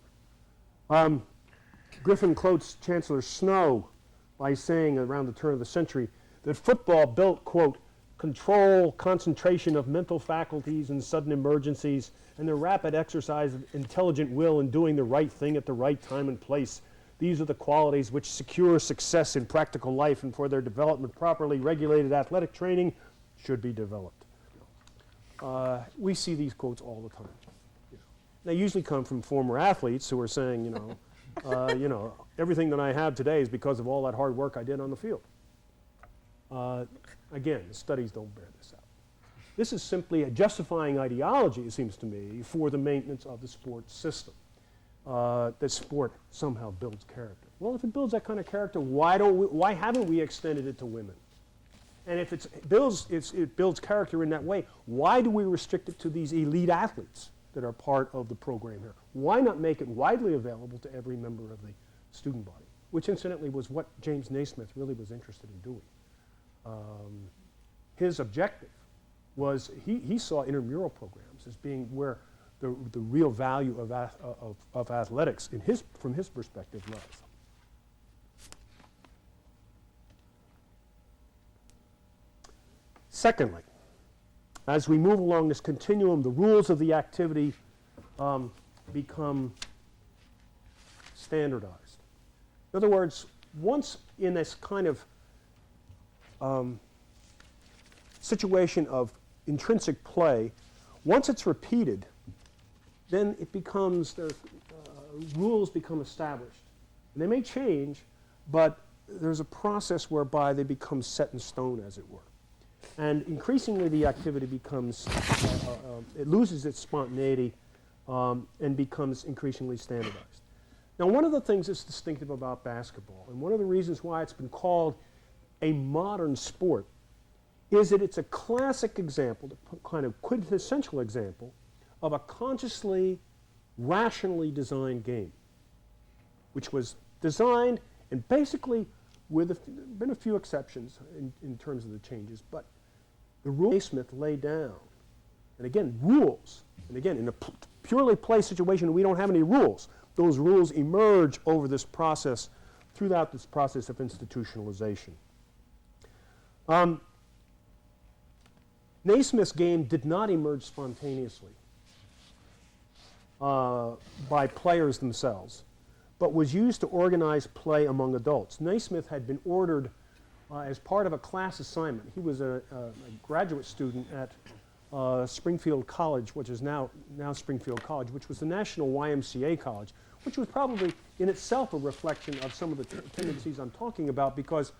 Griffin quotes Chancellor Snow by saying around the turn of the century that football built, quote, control, concentration of mental faculties in sudden emergencies, and the rapid exercise of intelligent will in doing the right thing at the right time and place. These are the qualities which secure success in practical life, and for their development, properly regulated athletic training should be developed. We see these quotes all the time. They usually come from former athletes who are saying, everything that I have today is because of all that hard work I did on the field. Again, the studies don't bear this out. This is simply a justifying ideology, it seems to me, for the maintenance of the sports system. That sport somehow builds character. Well, if it builds that kind of character, why haven't we extended it to women? And if it builds character in that way, why do we restrict it to these elite athletes that are part of the program here? Why not make it widely available to every member of the student body? Which incidentally was what James Naismith really was interested in doing. His objective was he saw intramural programs as being where the real value of athletics from his perspective lies. Secondly, as we move along this continuum, the rules of the activity become standardized. In other words, once in this kind of situation of intrinsic play, once it's repeated, then it becomes, rules become established. And they may change, but there's a process whereby they become set in stone, as it were. And increasingly the activity becomes, it loses its spontaneity and becomes increasingly standardized. Now, one of the things that's distinctive about basketball, and one of the reasons why it's been called a modern sport, is that it's a classic example, the kind of quintessential example, of a consciously, rationally designed game, which was designed and basically, with been a few exceptions in terms of the changes, but the rules Naismith laid down, and again, rules, and again, in a purely play situation, we don't have any rules. Those rules emerge over this process, throughout this process of institutionalization. Naismith's game did not emerge spontaneously by players themselves, but was used to organize play among adults. Naismith had been ordered as part of a class assignment. He was a graduate student at Springfield College, which is now Springfield College, which was the National YMCA College, which was probably in itself a reflection of some of the tendencies I'm talking about, because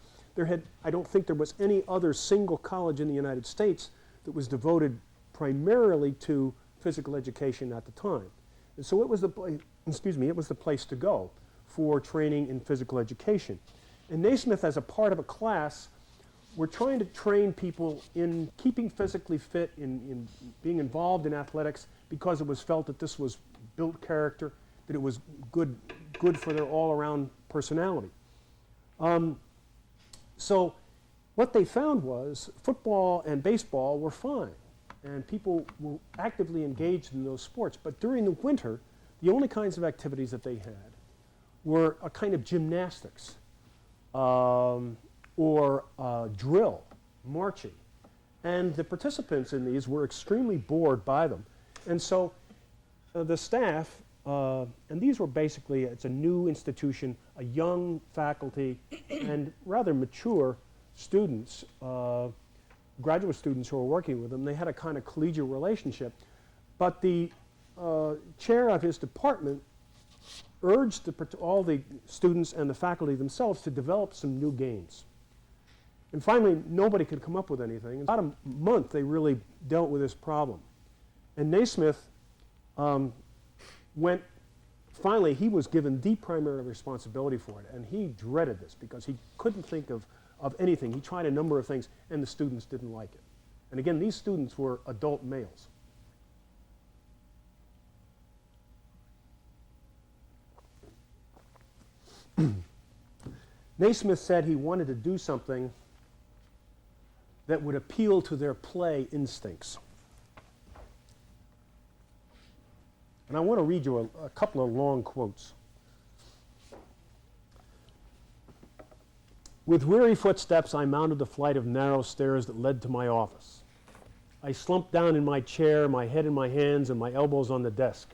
I don't think there was any other single college in the United States that was devoted primarily to physical education at the time. And so it was the place to go for training in physical education. And Naismith, as a part of a class, were trying to train people in keeping physically fit, in being involved in athletics, because it was felt that this was built character, that it was good for their all-around personality. So what they found was football and baseball were fine, and people were actively engaged in those sports. But during the winter, the only kinds of activities that they had were a kind of gymnastics or drill, marching. And the participants in these were extremely bored by them. And so The staff, and these were basically, it's a new institution, a young faculty, and rather mature students, graduate students who were working with them. They had a kind of collegiate relationship. But the chair of his department urged all the students and the faculty themselves to develop some new games. And finally, nobody could come up with anything. In about a month, they really dealt with this problem. And Naismith finally, he was given the primary responsibility for it, and he dreaded this because he couldn't think of anything. He tried a number of things, and the students didn't like it. And again, these students were adult males. Naismith said he wanted to do something that would appeal to their play instincts. And I want to read you a couple of long quotes. With weary footsteps, I mounted the flight of narrow stairs that led to my office. I slumped down in my chair, my head in my hands and my elbows on the desk.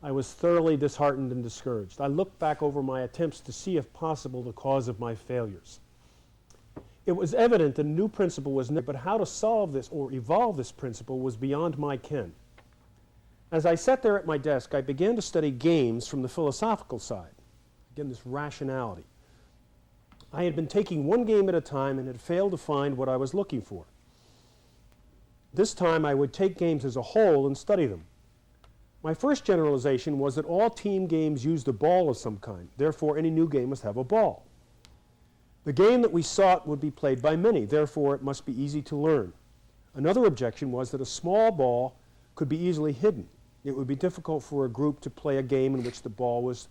I was thoroughly disheartened and discouraged. I looked back over my attempts to see, if possible, the cause of my failures. It was evident that a new principle was needed, but how to solve this or evolve this principle was beyond my ken. As I sat there at my desk, I began to study games from the philosophical side. Again, this rationality. I had been taking one game at a time and had failed to find what I was looking for. This time I would take games as a whole and study them. My first generalization was that all team games used a ball of some kind. Therefore, any new game must have a ball. The game that we sought would be played by many. Therefore, it must be easy to learn. Another objection was that a small ball could be easily hidden. It would be difficult for a group to play a game in which the ball was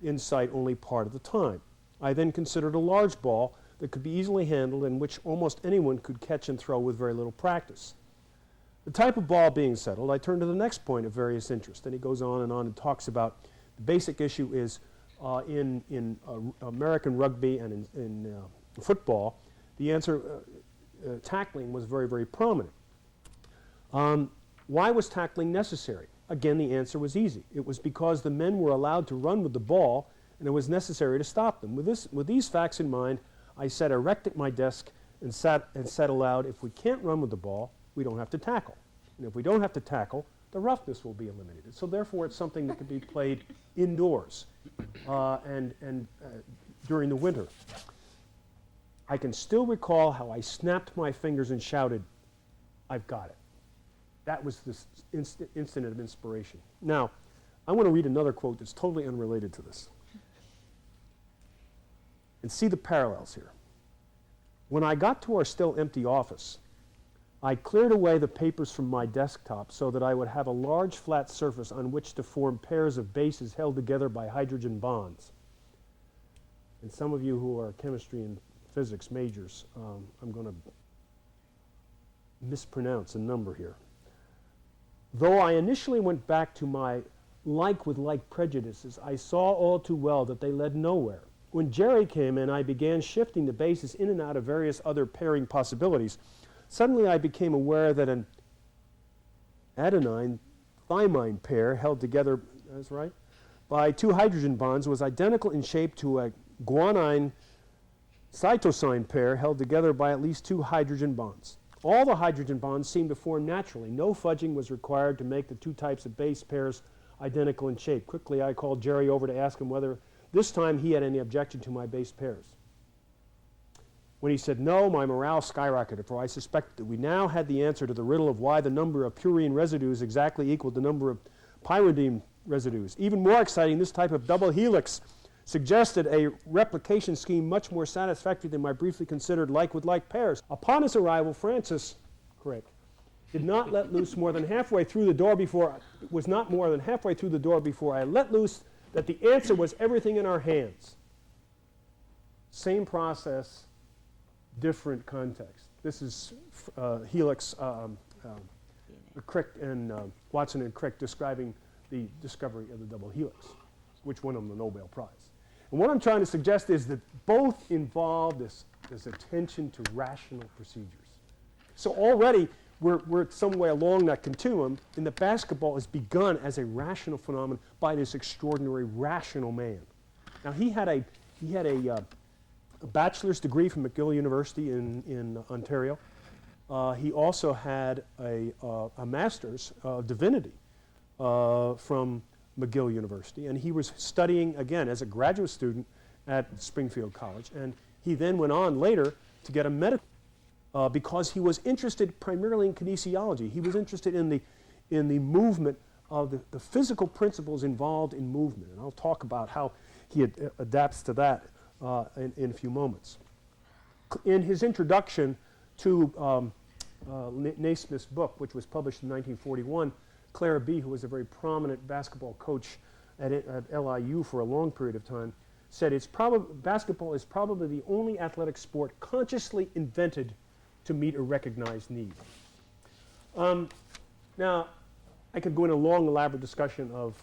in sight only part of the time. I then considered a large ball that could be easily handled and which almost anyone could catch and throw with very little practice. The type of ball being settled, I turned to the next point of various interest. And he goes on and talks about the basic issue is in American rugby and in football, the answer, tackling was very, very prominent. Why was tackling necessary? Again, the answer was easy. It was because the men were allowed to run with the ball and it was necessary to stop them. With these facts in mind, I sat erect at my desk and said aloud, if we can't run with the ball, we don't have to tackle. And if we don't have to tackle, the roughness will be eliminated. So therefore, it's something that can be played indoors and during the winter. I can still recall how I snapped my fingers and shouted, I've got it. That was this instant of inspiration. Now, I want to read another quote that's totally unrelated to this. And see the parallels here. When I got to our still empty office, I cleared away the papers from my desktop so that I would have a large flat surface on which to form pairs of bases held together by hydrogen bonds. And some of you who are chemistry and physics majors, I'm going to mispronounce a number here. Though I initially went back to my like with like prejudices, I saw all too well that they led nowhere. When Jerry came in, I began shifting the bases in and out of various other pairing possibilities. Suddenly I became aware that an adenine-thymine pair held together, that's right, by two hydrogen bonds was identical in shape to a guanine-cytosine pair held together by at least two hydrogen bonds. All the hydrogen bonds seemed to form naturally. No fudging was required to make the two types of base pairs identical in shape. Quickly, I called Jerry over to ask him whether this time he had any objection to my base pairs. When he said no, my morale skyrocketed, for I suspected that we now had the answer to the riddle of why the number of purine residues exactly equaled the number of pyridine residues. Even more exciting, this type of double helix suggested a replication scheme much more satisfactory than my briefly considered like with like pairs. Upon his arrival, Francis, correct, did not let loose more than halfway through the door before, was not more than halfway through the door before I let loose that the answer was everything in our hands. Same process, different context. This is Helix, Crick and Watson and Crick describing the discovery of the double helix, which won them the Nobel Prize. And what I'm trying to suggest is that both involve this attention to rational procedures. So already we're some way along that continuum, in that basketball is begun as a rational phenomenon by this extraordinary rational man. Now, he had a bachelor's degree from McGill University in Ontario. He also had a master's of divinity from McGill University, and he was studying, again, as a graduate student at Springfield College, and he then went on later to get a medical because he was interested primarily in kinesiology. He was interested in the movement of the physical principles involved in movement, and I'll talk about how he adapts to that in a few moments. In his introduction to Naismith's book, which was published in 1941, Clara B., who was a very prominent basketball coach at LIU for a long period of time, said basketball is probably the only athletic sport consciously invented to meet a recognized need. Now, I could go into a long, elaborate discussion of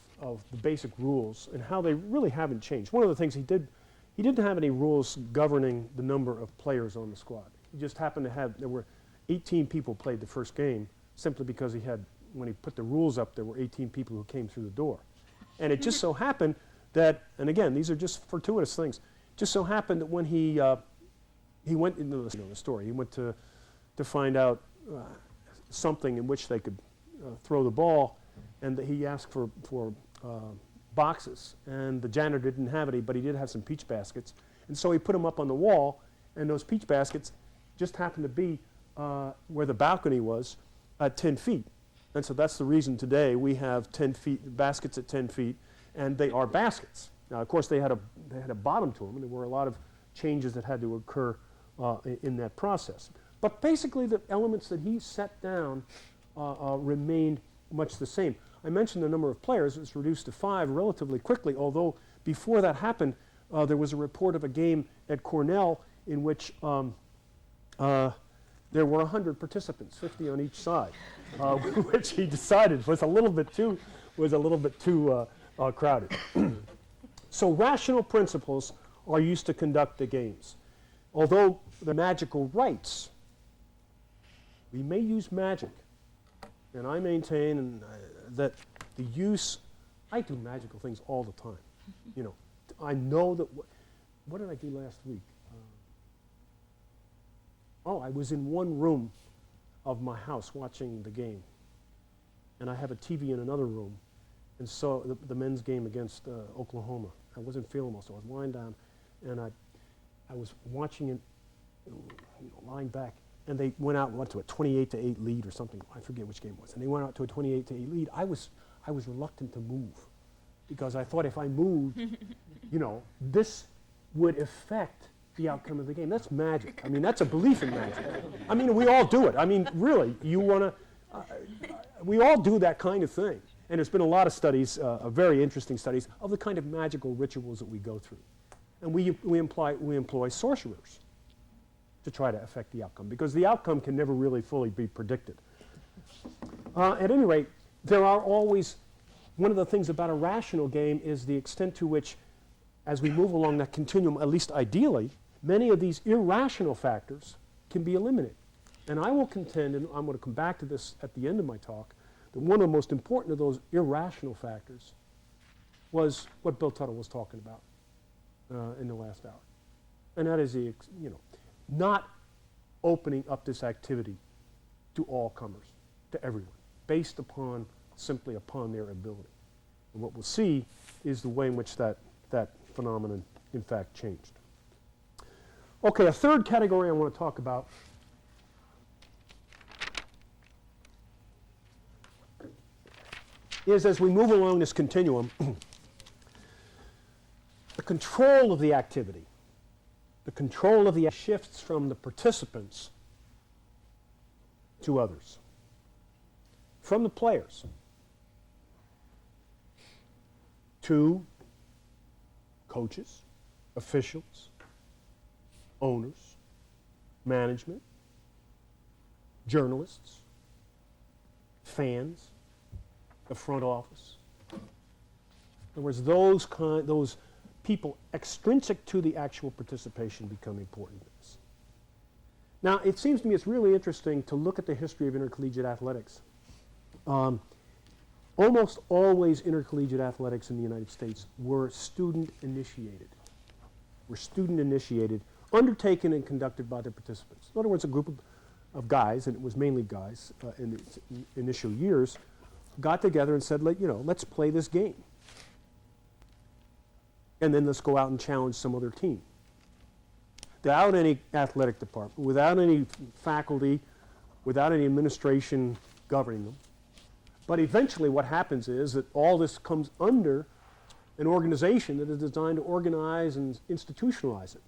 the basic rules and how they really haven't changed. One of the things he didn't have any rules governing the number of players on the squad. He just happened to have, there were 18 people played the first game simply because when he put the rules up, there were 18 people who came through the door. And it just so happened that, and again, these are just fortuitous things, just so happened that when he went into the story, he went to find out something in which they could throw the ball, and that he asked for boxes, and the janitor didn't have any, but he did have some peach baskets, and so he put them up on the wall, and those peach baskets just happened to be where the balcony was at 10 feet. And so that's the reason today we have 10 feet, baskets at 10 feet, and they are baskets. Now, of course, they had a bottom to them, and there were a lot of changes that had to occur in that process. But basically, the elements that he set down remained much the same. I mentioned the number of players. It was reduced to 5 relatively quickly, although before that happened, there was a report of a game at Cornell in which there were 100 participants, 50 on each side, which he decided was a little bit too crowded. So rational principles are used to conduct the games. Although the magical rites, we may use magic, and I maintain that the use, I do magical things all the time. You know, I know that, what did I do last week? I was in one room of my house watching the game, and I have a TV in another room, and saw the men's game against Oklahoma. I wasn't feeling well, so I was lying down, and I was watching it, lying back, and they went to a 28-8 lead or something. I forget which game it was, and they went out to a 28-8 lead. I was reluctant to move because I thought if I moved, this would affect the outcome of the game. That's magic. I mean, that's a belief in magic. I mean, we all do it. I mean, really, we all do that kind of thing. And there's been a lot of studies, very interesting studies, of the kind of magical rituals that we go through. And we employ sorcerers to try to affect the outcome, because the outcome can never really fully be predicted. At any rate, there are always, one of the things about a rational game is the extent to which, as we move along that continuum, at least ideally, many of these irrational factors can be eliminated. And I will contend, and I'm going to come back to this at the end of my talk, that one of the most important of those irrational factors was what Bill Tuttle was talking about in the last hour. And that is not opening up this activity to all comers, to everyone, based simply upon their ability. And what we'll see is the way in which that phenomenon, in fact, changed. Okay, a third category I want to talk about is, as we move along this continuum, the control of the activity, the control of the shifts from the participants to others, from the players to coaches, officials, owners, management, journalists, fans, the front office. In other words, those people extrinsic to the actual participation become important. Now, it seems to me it's really interesting to look at the history of intercollegiate athletics. Almost always intercollegiate athletics in the United States were student-initiated. Undertaken and conducted by the participants. In other words, a group of guys, and it was mainly guys in its initial years, got together and said, let's play this game. And then let's go out and challenge some other team. Without any athletic department, without any faculty, without any administration governing them. But eventually what happens is that all this comes under an organization that is designed to organize and institutionalize it.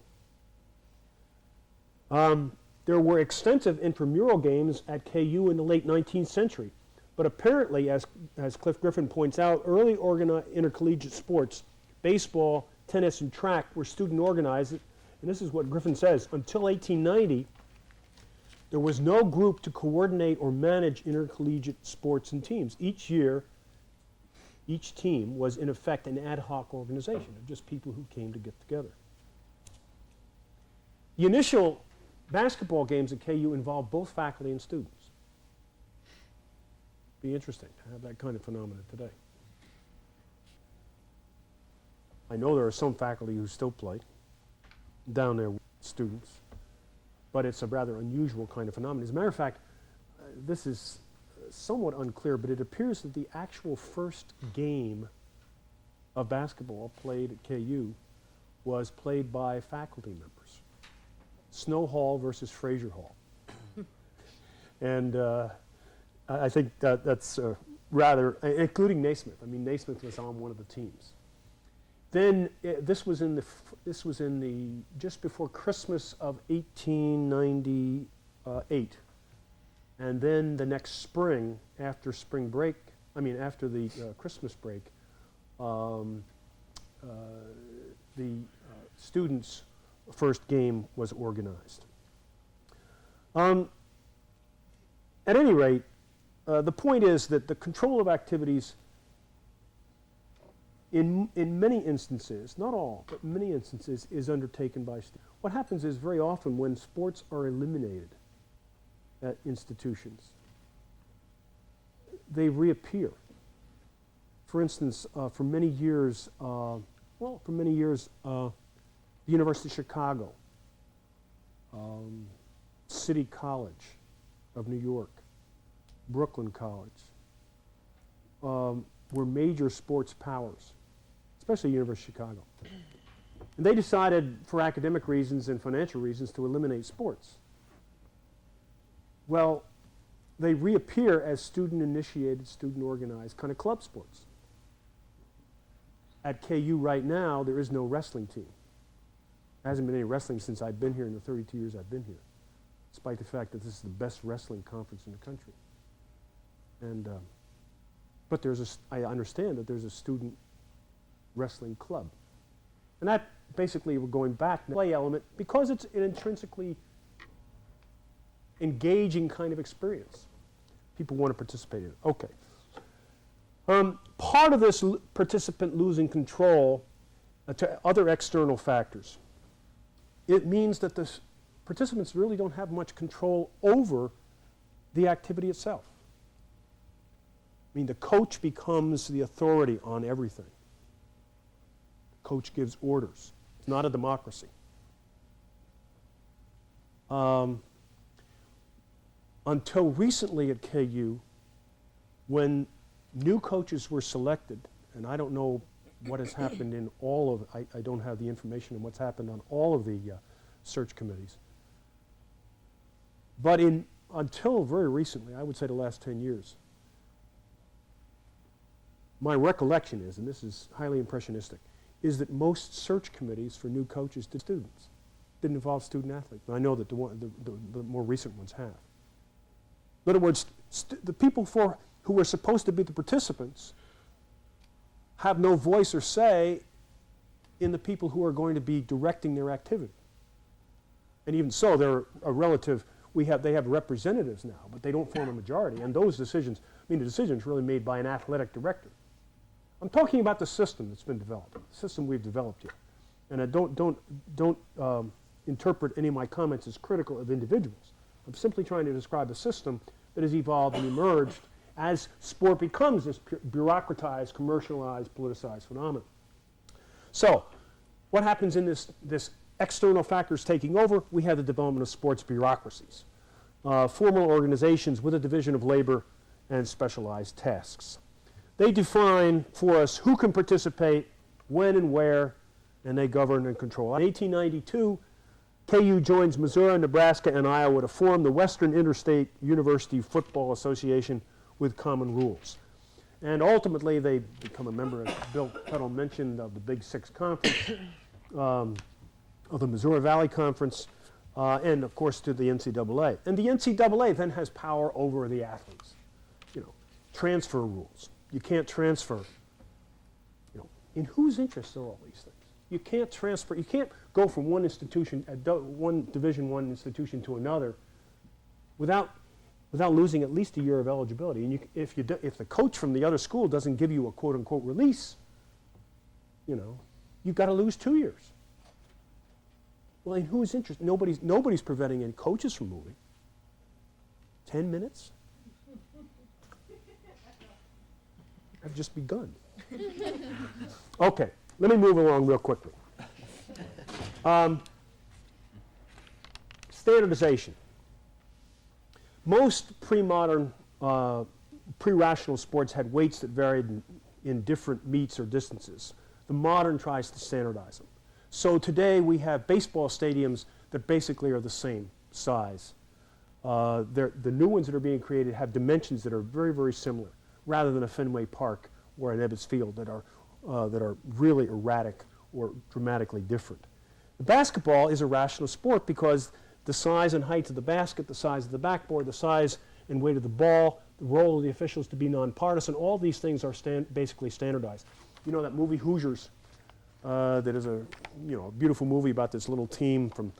There were extensive intramural games at KU in the late 19th century. But apparently, as Cliff Griffin points out, early intercollegiate sports, baseball, tennis, and track were student organized. And this is what Griffin says: until 1890, there was no group to coordinate or manage intercollegiate sports and teams. Each year, each team was in effect an ad hoc organization of just people who came to get together. The initial basketball games at KU involved both faculty and students. Be interesting to have that kind of phenomenon today. I know there are some faculty who still play down there with students, but it's a rather unusual kind of phenomenon. As a matter of fact, this is somewhat unclear, but it appears that the actual first game of basketball played at KU was played by faculty members. Snow Hall versus Fraser Hall. And I think that's rather, including Naismith. I mean, Naismith was on one of the teams. Then this was in the just before Christmas of 1898, and then the next spring, after spring break, after the Christmas break, the students' first game was organized. At any rate, the point is that the control of activities in many instances, not all, but many instances, is undertaken by students. What happens is very often when sports are eliminated at institutions, they reappear. For instance, for many years, the University of Chicago, City College of New York, Brooklyn College, were major sports powers, especially University of Chicago. And they decided, for academic reasons and financial reasons, to eliminate sports. Well, they reappear as student-initiated, student-organized kind of club sports. At KU right now, there is no wrestling team. There hasn't been any wrestling since I've been here in the 32 years I've been here, despite the fact that this is the best wrestling conference in the country. And but I understand that there's a student wrestling club. And that basically, we're going back to the play element because it's an intrinsically engaging kind of experience. People want to participate in it. Okay. Part of this participant losing control to other external factors, it means that the participants really don't have much control over the activity itself. I mean, the coach becomes the authority on everything. The coach gives orders. It's not a democracy. Until recently at KU, when new coaches were selected, and I don't know what has happened in all of, I don't have the information on what's happened on all of the search committees. But until very recently, I would say the last 10 years, my recollection is, and this is highly impressionistic, is that most search committees for new coaches did students. Didn't involve student athletes. But I know that the more recent ones have. In other words, the people who were supposed to be the participants have no voice or say in the people who are going to be directing their activity. And even so, they're a relative. They have representatives now, but they don't form a majority. And those decisions, the decisions really made by an athletic director. I'm talking about the system that's been developed, the system we've developed here. And I don't interpret any of my comments as critical of individuals. I'm simply trying to describe a system that has evolved and emerged as sport becomes this bureaucratized, commercialized, politicized phenomenon. So, what happens in this external factors taking over? We have the development of sports bureaucracies, formal organizations with a division of labor and specialized tasks. They define for us who can participate, when and where, and they govern and control. In 1892, KU joins Missouri, Nebraska, and Iowa to form the Western Interstate University Football Association with common rules. And ultimately, they become a member, as Bill Tuttle mentioned, of the Big Six Conference, of the Missouri Valley Conference, and of course to the NCAA. And the NCAA then has power over the athletes. Transfer rules. You can't transfer. In whose interest are all these things? You can't transfer. You can't go from one institution, one Division I institution to another, without losing at least a year of eligibility. And if the coach from the other school doesn't give you a quote unquote release, you've got to lose 2 years. Well, in whose interest? Nobody's preventing any coaches from moving. 10 minutes? I've just begun. Okay, let me move along real quickly. Standardization. Most pre-modern, pre-rational sports had weights that varied in different meets or distances. The modern tries to standardize them. So today we have baseball stadiums that basically are the same size. The new ones that are being created have dimensions that are very, very similar, rather than a Fenway Park or an Ebbets Field that are really erratic or dramatically different. The basketball is a rational sport because the size and height of the basket, the size of the backboard, the size and weight of the ball, the role of the officials to be nonpartisan, all these things are basically standardized. You know that movie Hoosiers, that is a beautiful movie about this little team from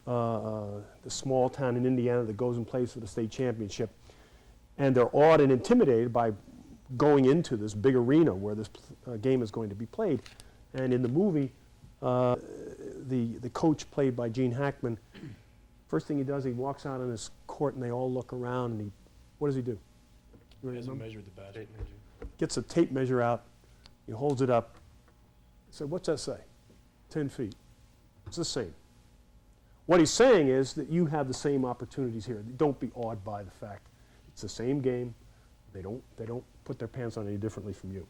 the small town in Indiana that goes and plays for the state championship. And they're awed and intimidated by going into this big arena where this game is going to be played. And in the movie, the coach, played by Gene Hackman, first thing he does, he walks out on his court and they all look around and what does he do? He hasn't measured the basket. Gets a tape measure out, he holds it up. He said, what's that say? 10 feet. It's the same. What he's saying is that you have the same opportunities here. Don't be awed by the fact it's the same game. They don't put their pants on any differently from you.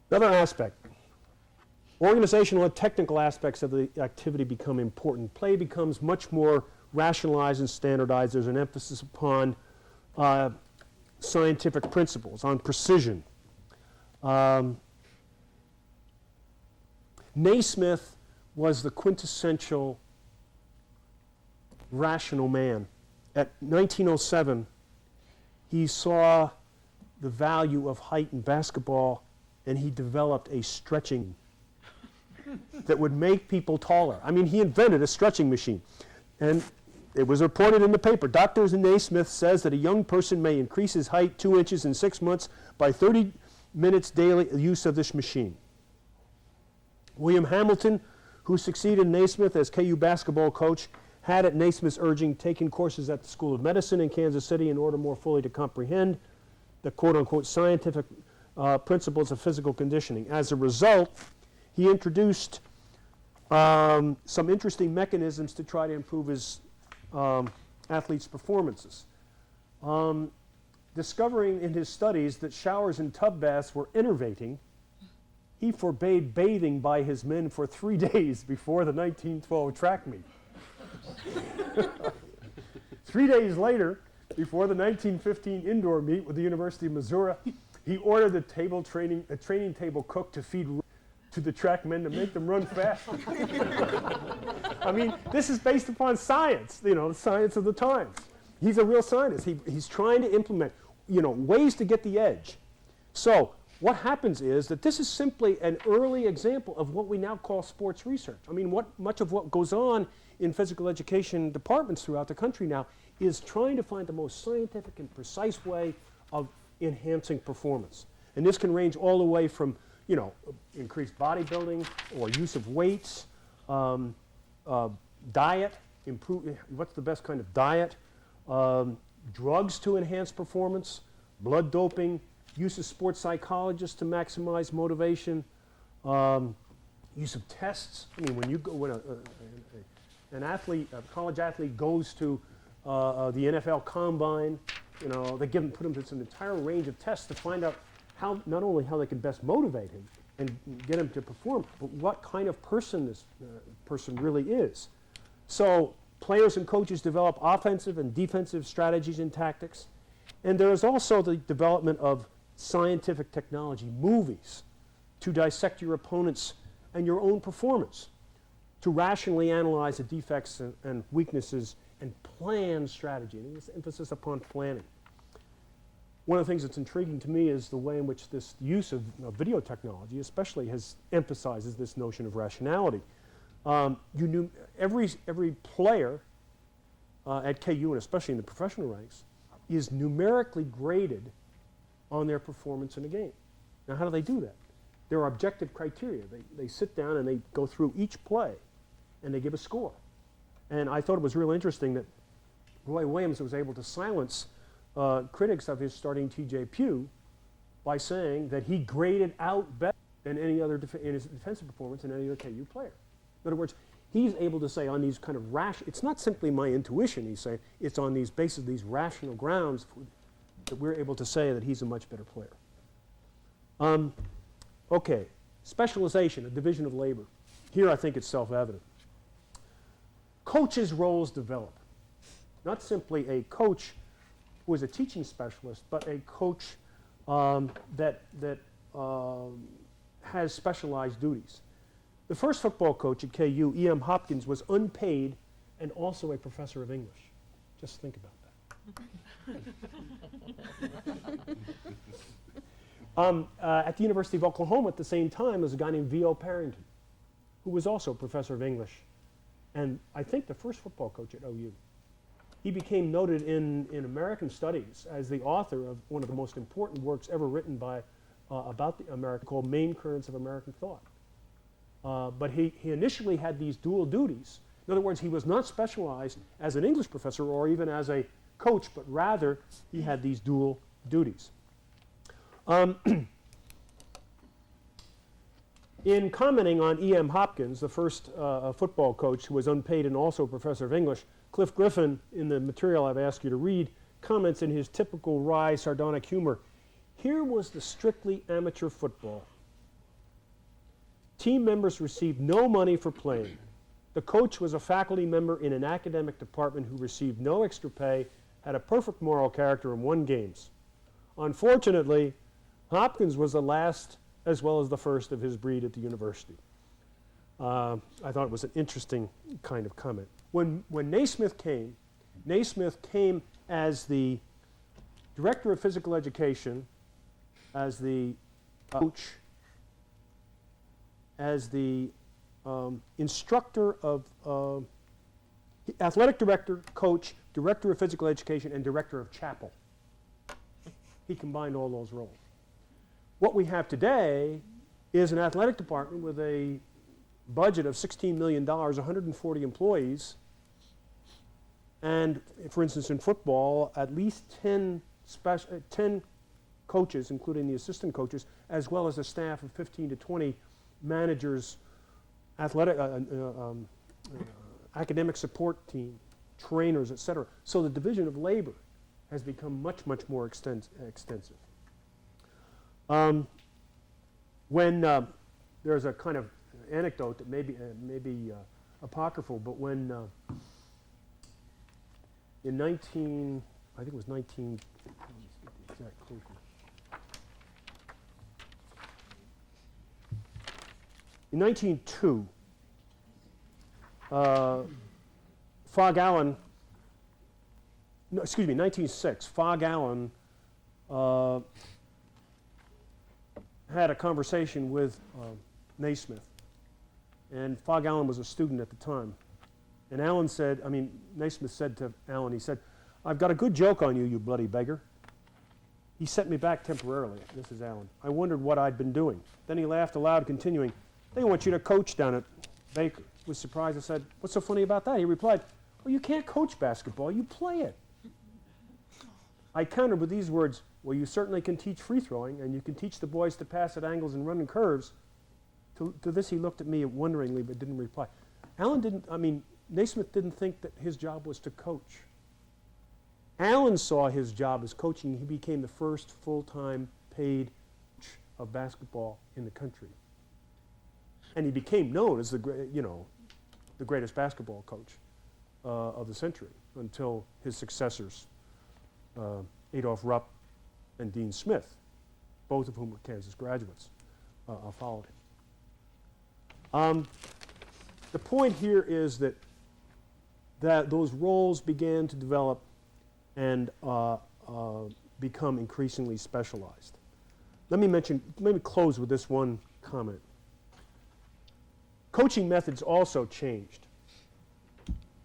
Another aspect. Organizational and technical aspects of the activity become important. Play becomes much more rationalized and standardized. There's an emphasis upon scientific principles, on precision. Naismith was the quintessential rational man. At 1907, he saw the value of height in basketball, and he developed a stretching that would make people taller. I mean, he invented a stretching machine. And it was reported in the paper. Dr. Naismith says that a young person may increase his height 2 inches in 6 months by 30 minutes daily use of this machine. William Hamilton, who succeeded Naismith as KU basketball coach, had at Naismith's urging taken courses at the School of Medicine in Kansas City in order more fully to comprehend the quote-unquote scientific principles of physical conditioning. As a result, he introduced some interesting mechanisms to try to improve his athletes' performances. Discovering in his studies that showers and tub baths were enervating, he forbade bathing by his men for 3 days before the 1912 track meet. 3 days later, before the 1915 indoor meet with the University of Missouri, he ordered the training table cook to feed to the track men to make them run fast. I mean, this is based upon science, the science of the times. He's a real scientist. He's trying to implement, ways to get the edge. So what happens is that this is simply an early example of what we now call sports research. I mean, much of what goes on in physical education departments throughout the country now is trying to find the most scientific and precise way of enhancing performance. And this can range all the way from, increased bodybuilding or use of weights, diet, what's the best kind of diet, drugs to enhance performance, blood doping, use of sports psychologists to maximize motivation, use of tests. I mean, when an athlete, a college athlete goes to the NFL Combine, they put him through an entire range of tests to find out not only how they can best motivate him and get him to perform, but what kind of person this person really is. So players and coaches develop offensive and defensive strategies and tactics. And there is also the development of scientific technology, movies, to dissect your opponents and your own performance, to rationally analyze the defects and weaknesses and plan strategy. And this emphasis upon planning. One of the things that's intriguing to me is the way in which this use of video technology especially emphasizes this notion of rationality. Every player at KU, and especially in the professional ranks, is numerically graded on their performance in a game. Now, how do they do that? There are objective criteria. They sit down and they go through each play and they give a score. And I thought it was real interesting that Roy Williams was able to silence critics of his starting TJ Pugh by saying that he graded out better than any other in his defensive performance than any other KU player. In other words, he's able to say on these kind of it's not simply my intuition, he's saying, it's on these bases, these rational grounds that we're able to say that he's a much better player. Okay, specialization, a division of labor. Here I think it's self-evident. Coaches' roles develop. Not simply a coach who is a teaching specialist, but a coach that has specialized duties. The first football coach at KU, E.M. Hopkins, was unpaid and also a professor of English. Just think about that. At the University of Oklahoma at the same time was a guy named V.O. Parrington, who was also a professor of English, and I think the first football coach at OU. He became noted in American studies as the author of one of the most important works ever written about the America, called Main Currents of American Thought. But he initially had these dual duties. In other words, he was not specialized as an English professor or even as a coach, but rather he had these dual duties. In commenting on E.M. Hopkins, the first football coach who was unpaid and also a professor of English, Cliff Griffin, in the material I've asked you to read, comments in his typical wry, sardonic humor, "Here was the strictly amateur football. Team members received no money for playing. The coach was a faculty member in an academic department who received no extra pay, had a perfect moral character, and won games. Unfortunately, Hopkins was the last as well as the first of his breed at the university." I thought it was an interesting kind of comment. When Naismith came as the director of physical education, as the coach, as the instructor of athletic director, coach, director of physical education, and director of chapel. He combined all those roles. What we have today is an athletic department with a budget of $16 million, 140 employees, and, for instance, in football, at least 10 coaches, including the assistant coaches, as well as a staff of 15 to 20 managers, athletic, academic support team, trainers, etc. So the division of labor has become much, much more extensive. There's a kind of anecdote that may be apocryphal, but when in 19, I think it was 19, exact clue here. In 1902, Phog Allen, no, excuse me, 1906, Phog Allen had a conversation with Naismith. And Phog Allen was a student at the time. And Naismith said to Allen, he said, "I've got a good joke on you, you bloody beggar." He sent me back temporarily. This is Allen. "I wondered what I'd been doing." Then he laughed aloud, continuing, "They want you to coach down at Baker's." was surprised. I said, "What's so funny about that?" He replied, "Well, you can't coach basketball, you play it." I countered with these words, "Well, you certainly can teach free throwing, and you can teach the boys to pass at angles and run in curves." To this, he looked at me wonderingly but didn't reply. Naismith didn't think that his job was to coach. Allen saw his job as coaching. He became the first full-time paid coach of basketball in the country. And he became known as the greatest basketball coach of the century until his successors, Adolph Rupp and Dean Smith, both of whom were Kansas graduates, followed him. The point here is that those roles began to develop and become increasingly specialized. Let me close with this one comment. Coaching methods also changed.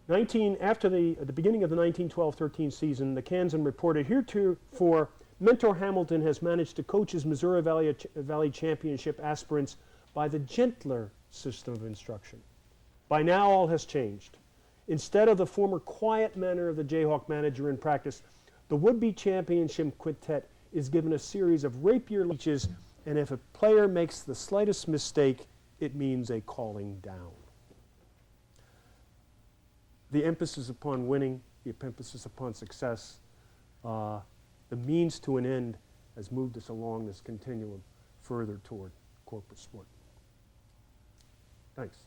At the beginning of the 1912-13 season, the Kansan reported, "Heretofore, Mentor Hamilton has managed to coach his Missouri Valley Championship aspirants by the gentler system of instruction. By now, all has changed. Instead of the former quiet manner of the Jayhawk manager in practice, the would-be championship quintet is given a series of rapier leeches, and if a player makes the slightest mistake, it means a calling down." The emphasis upon winning, the emphasis upon success, the means to an end has moved us along this continuum further toward corporate sport. Thanks.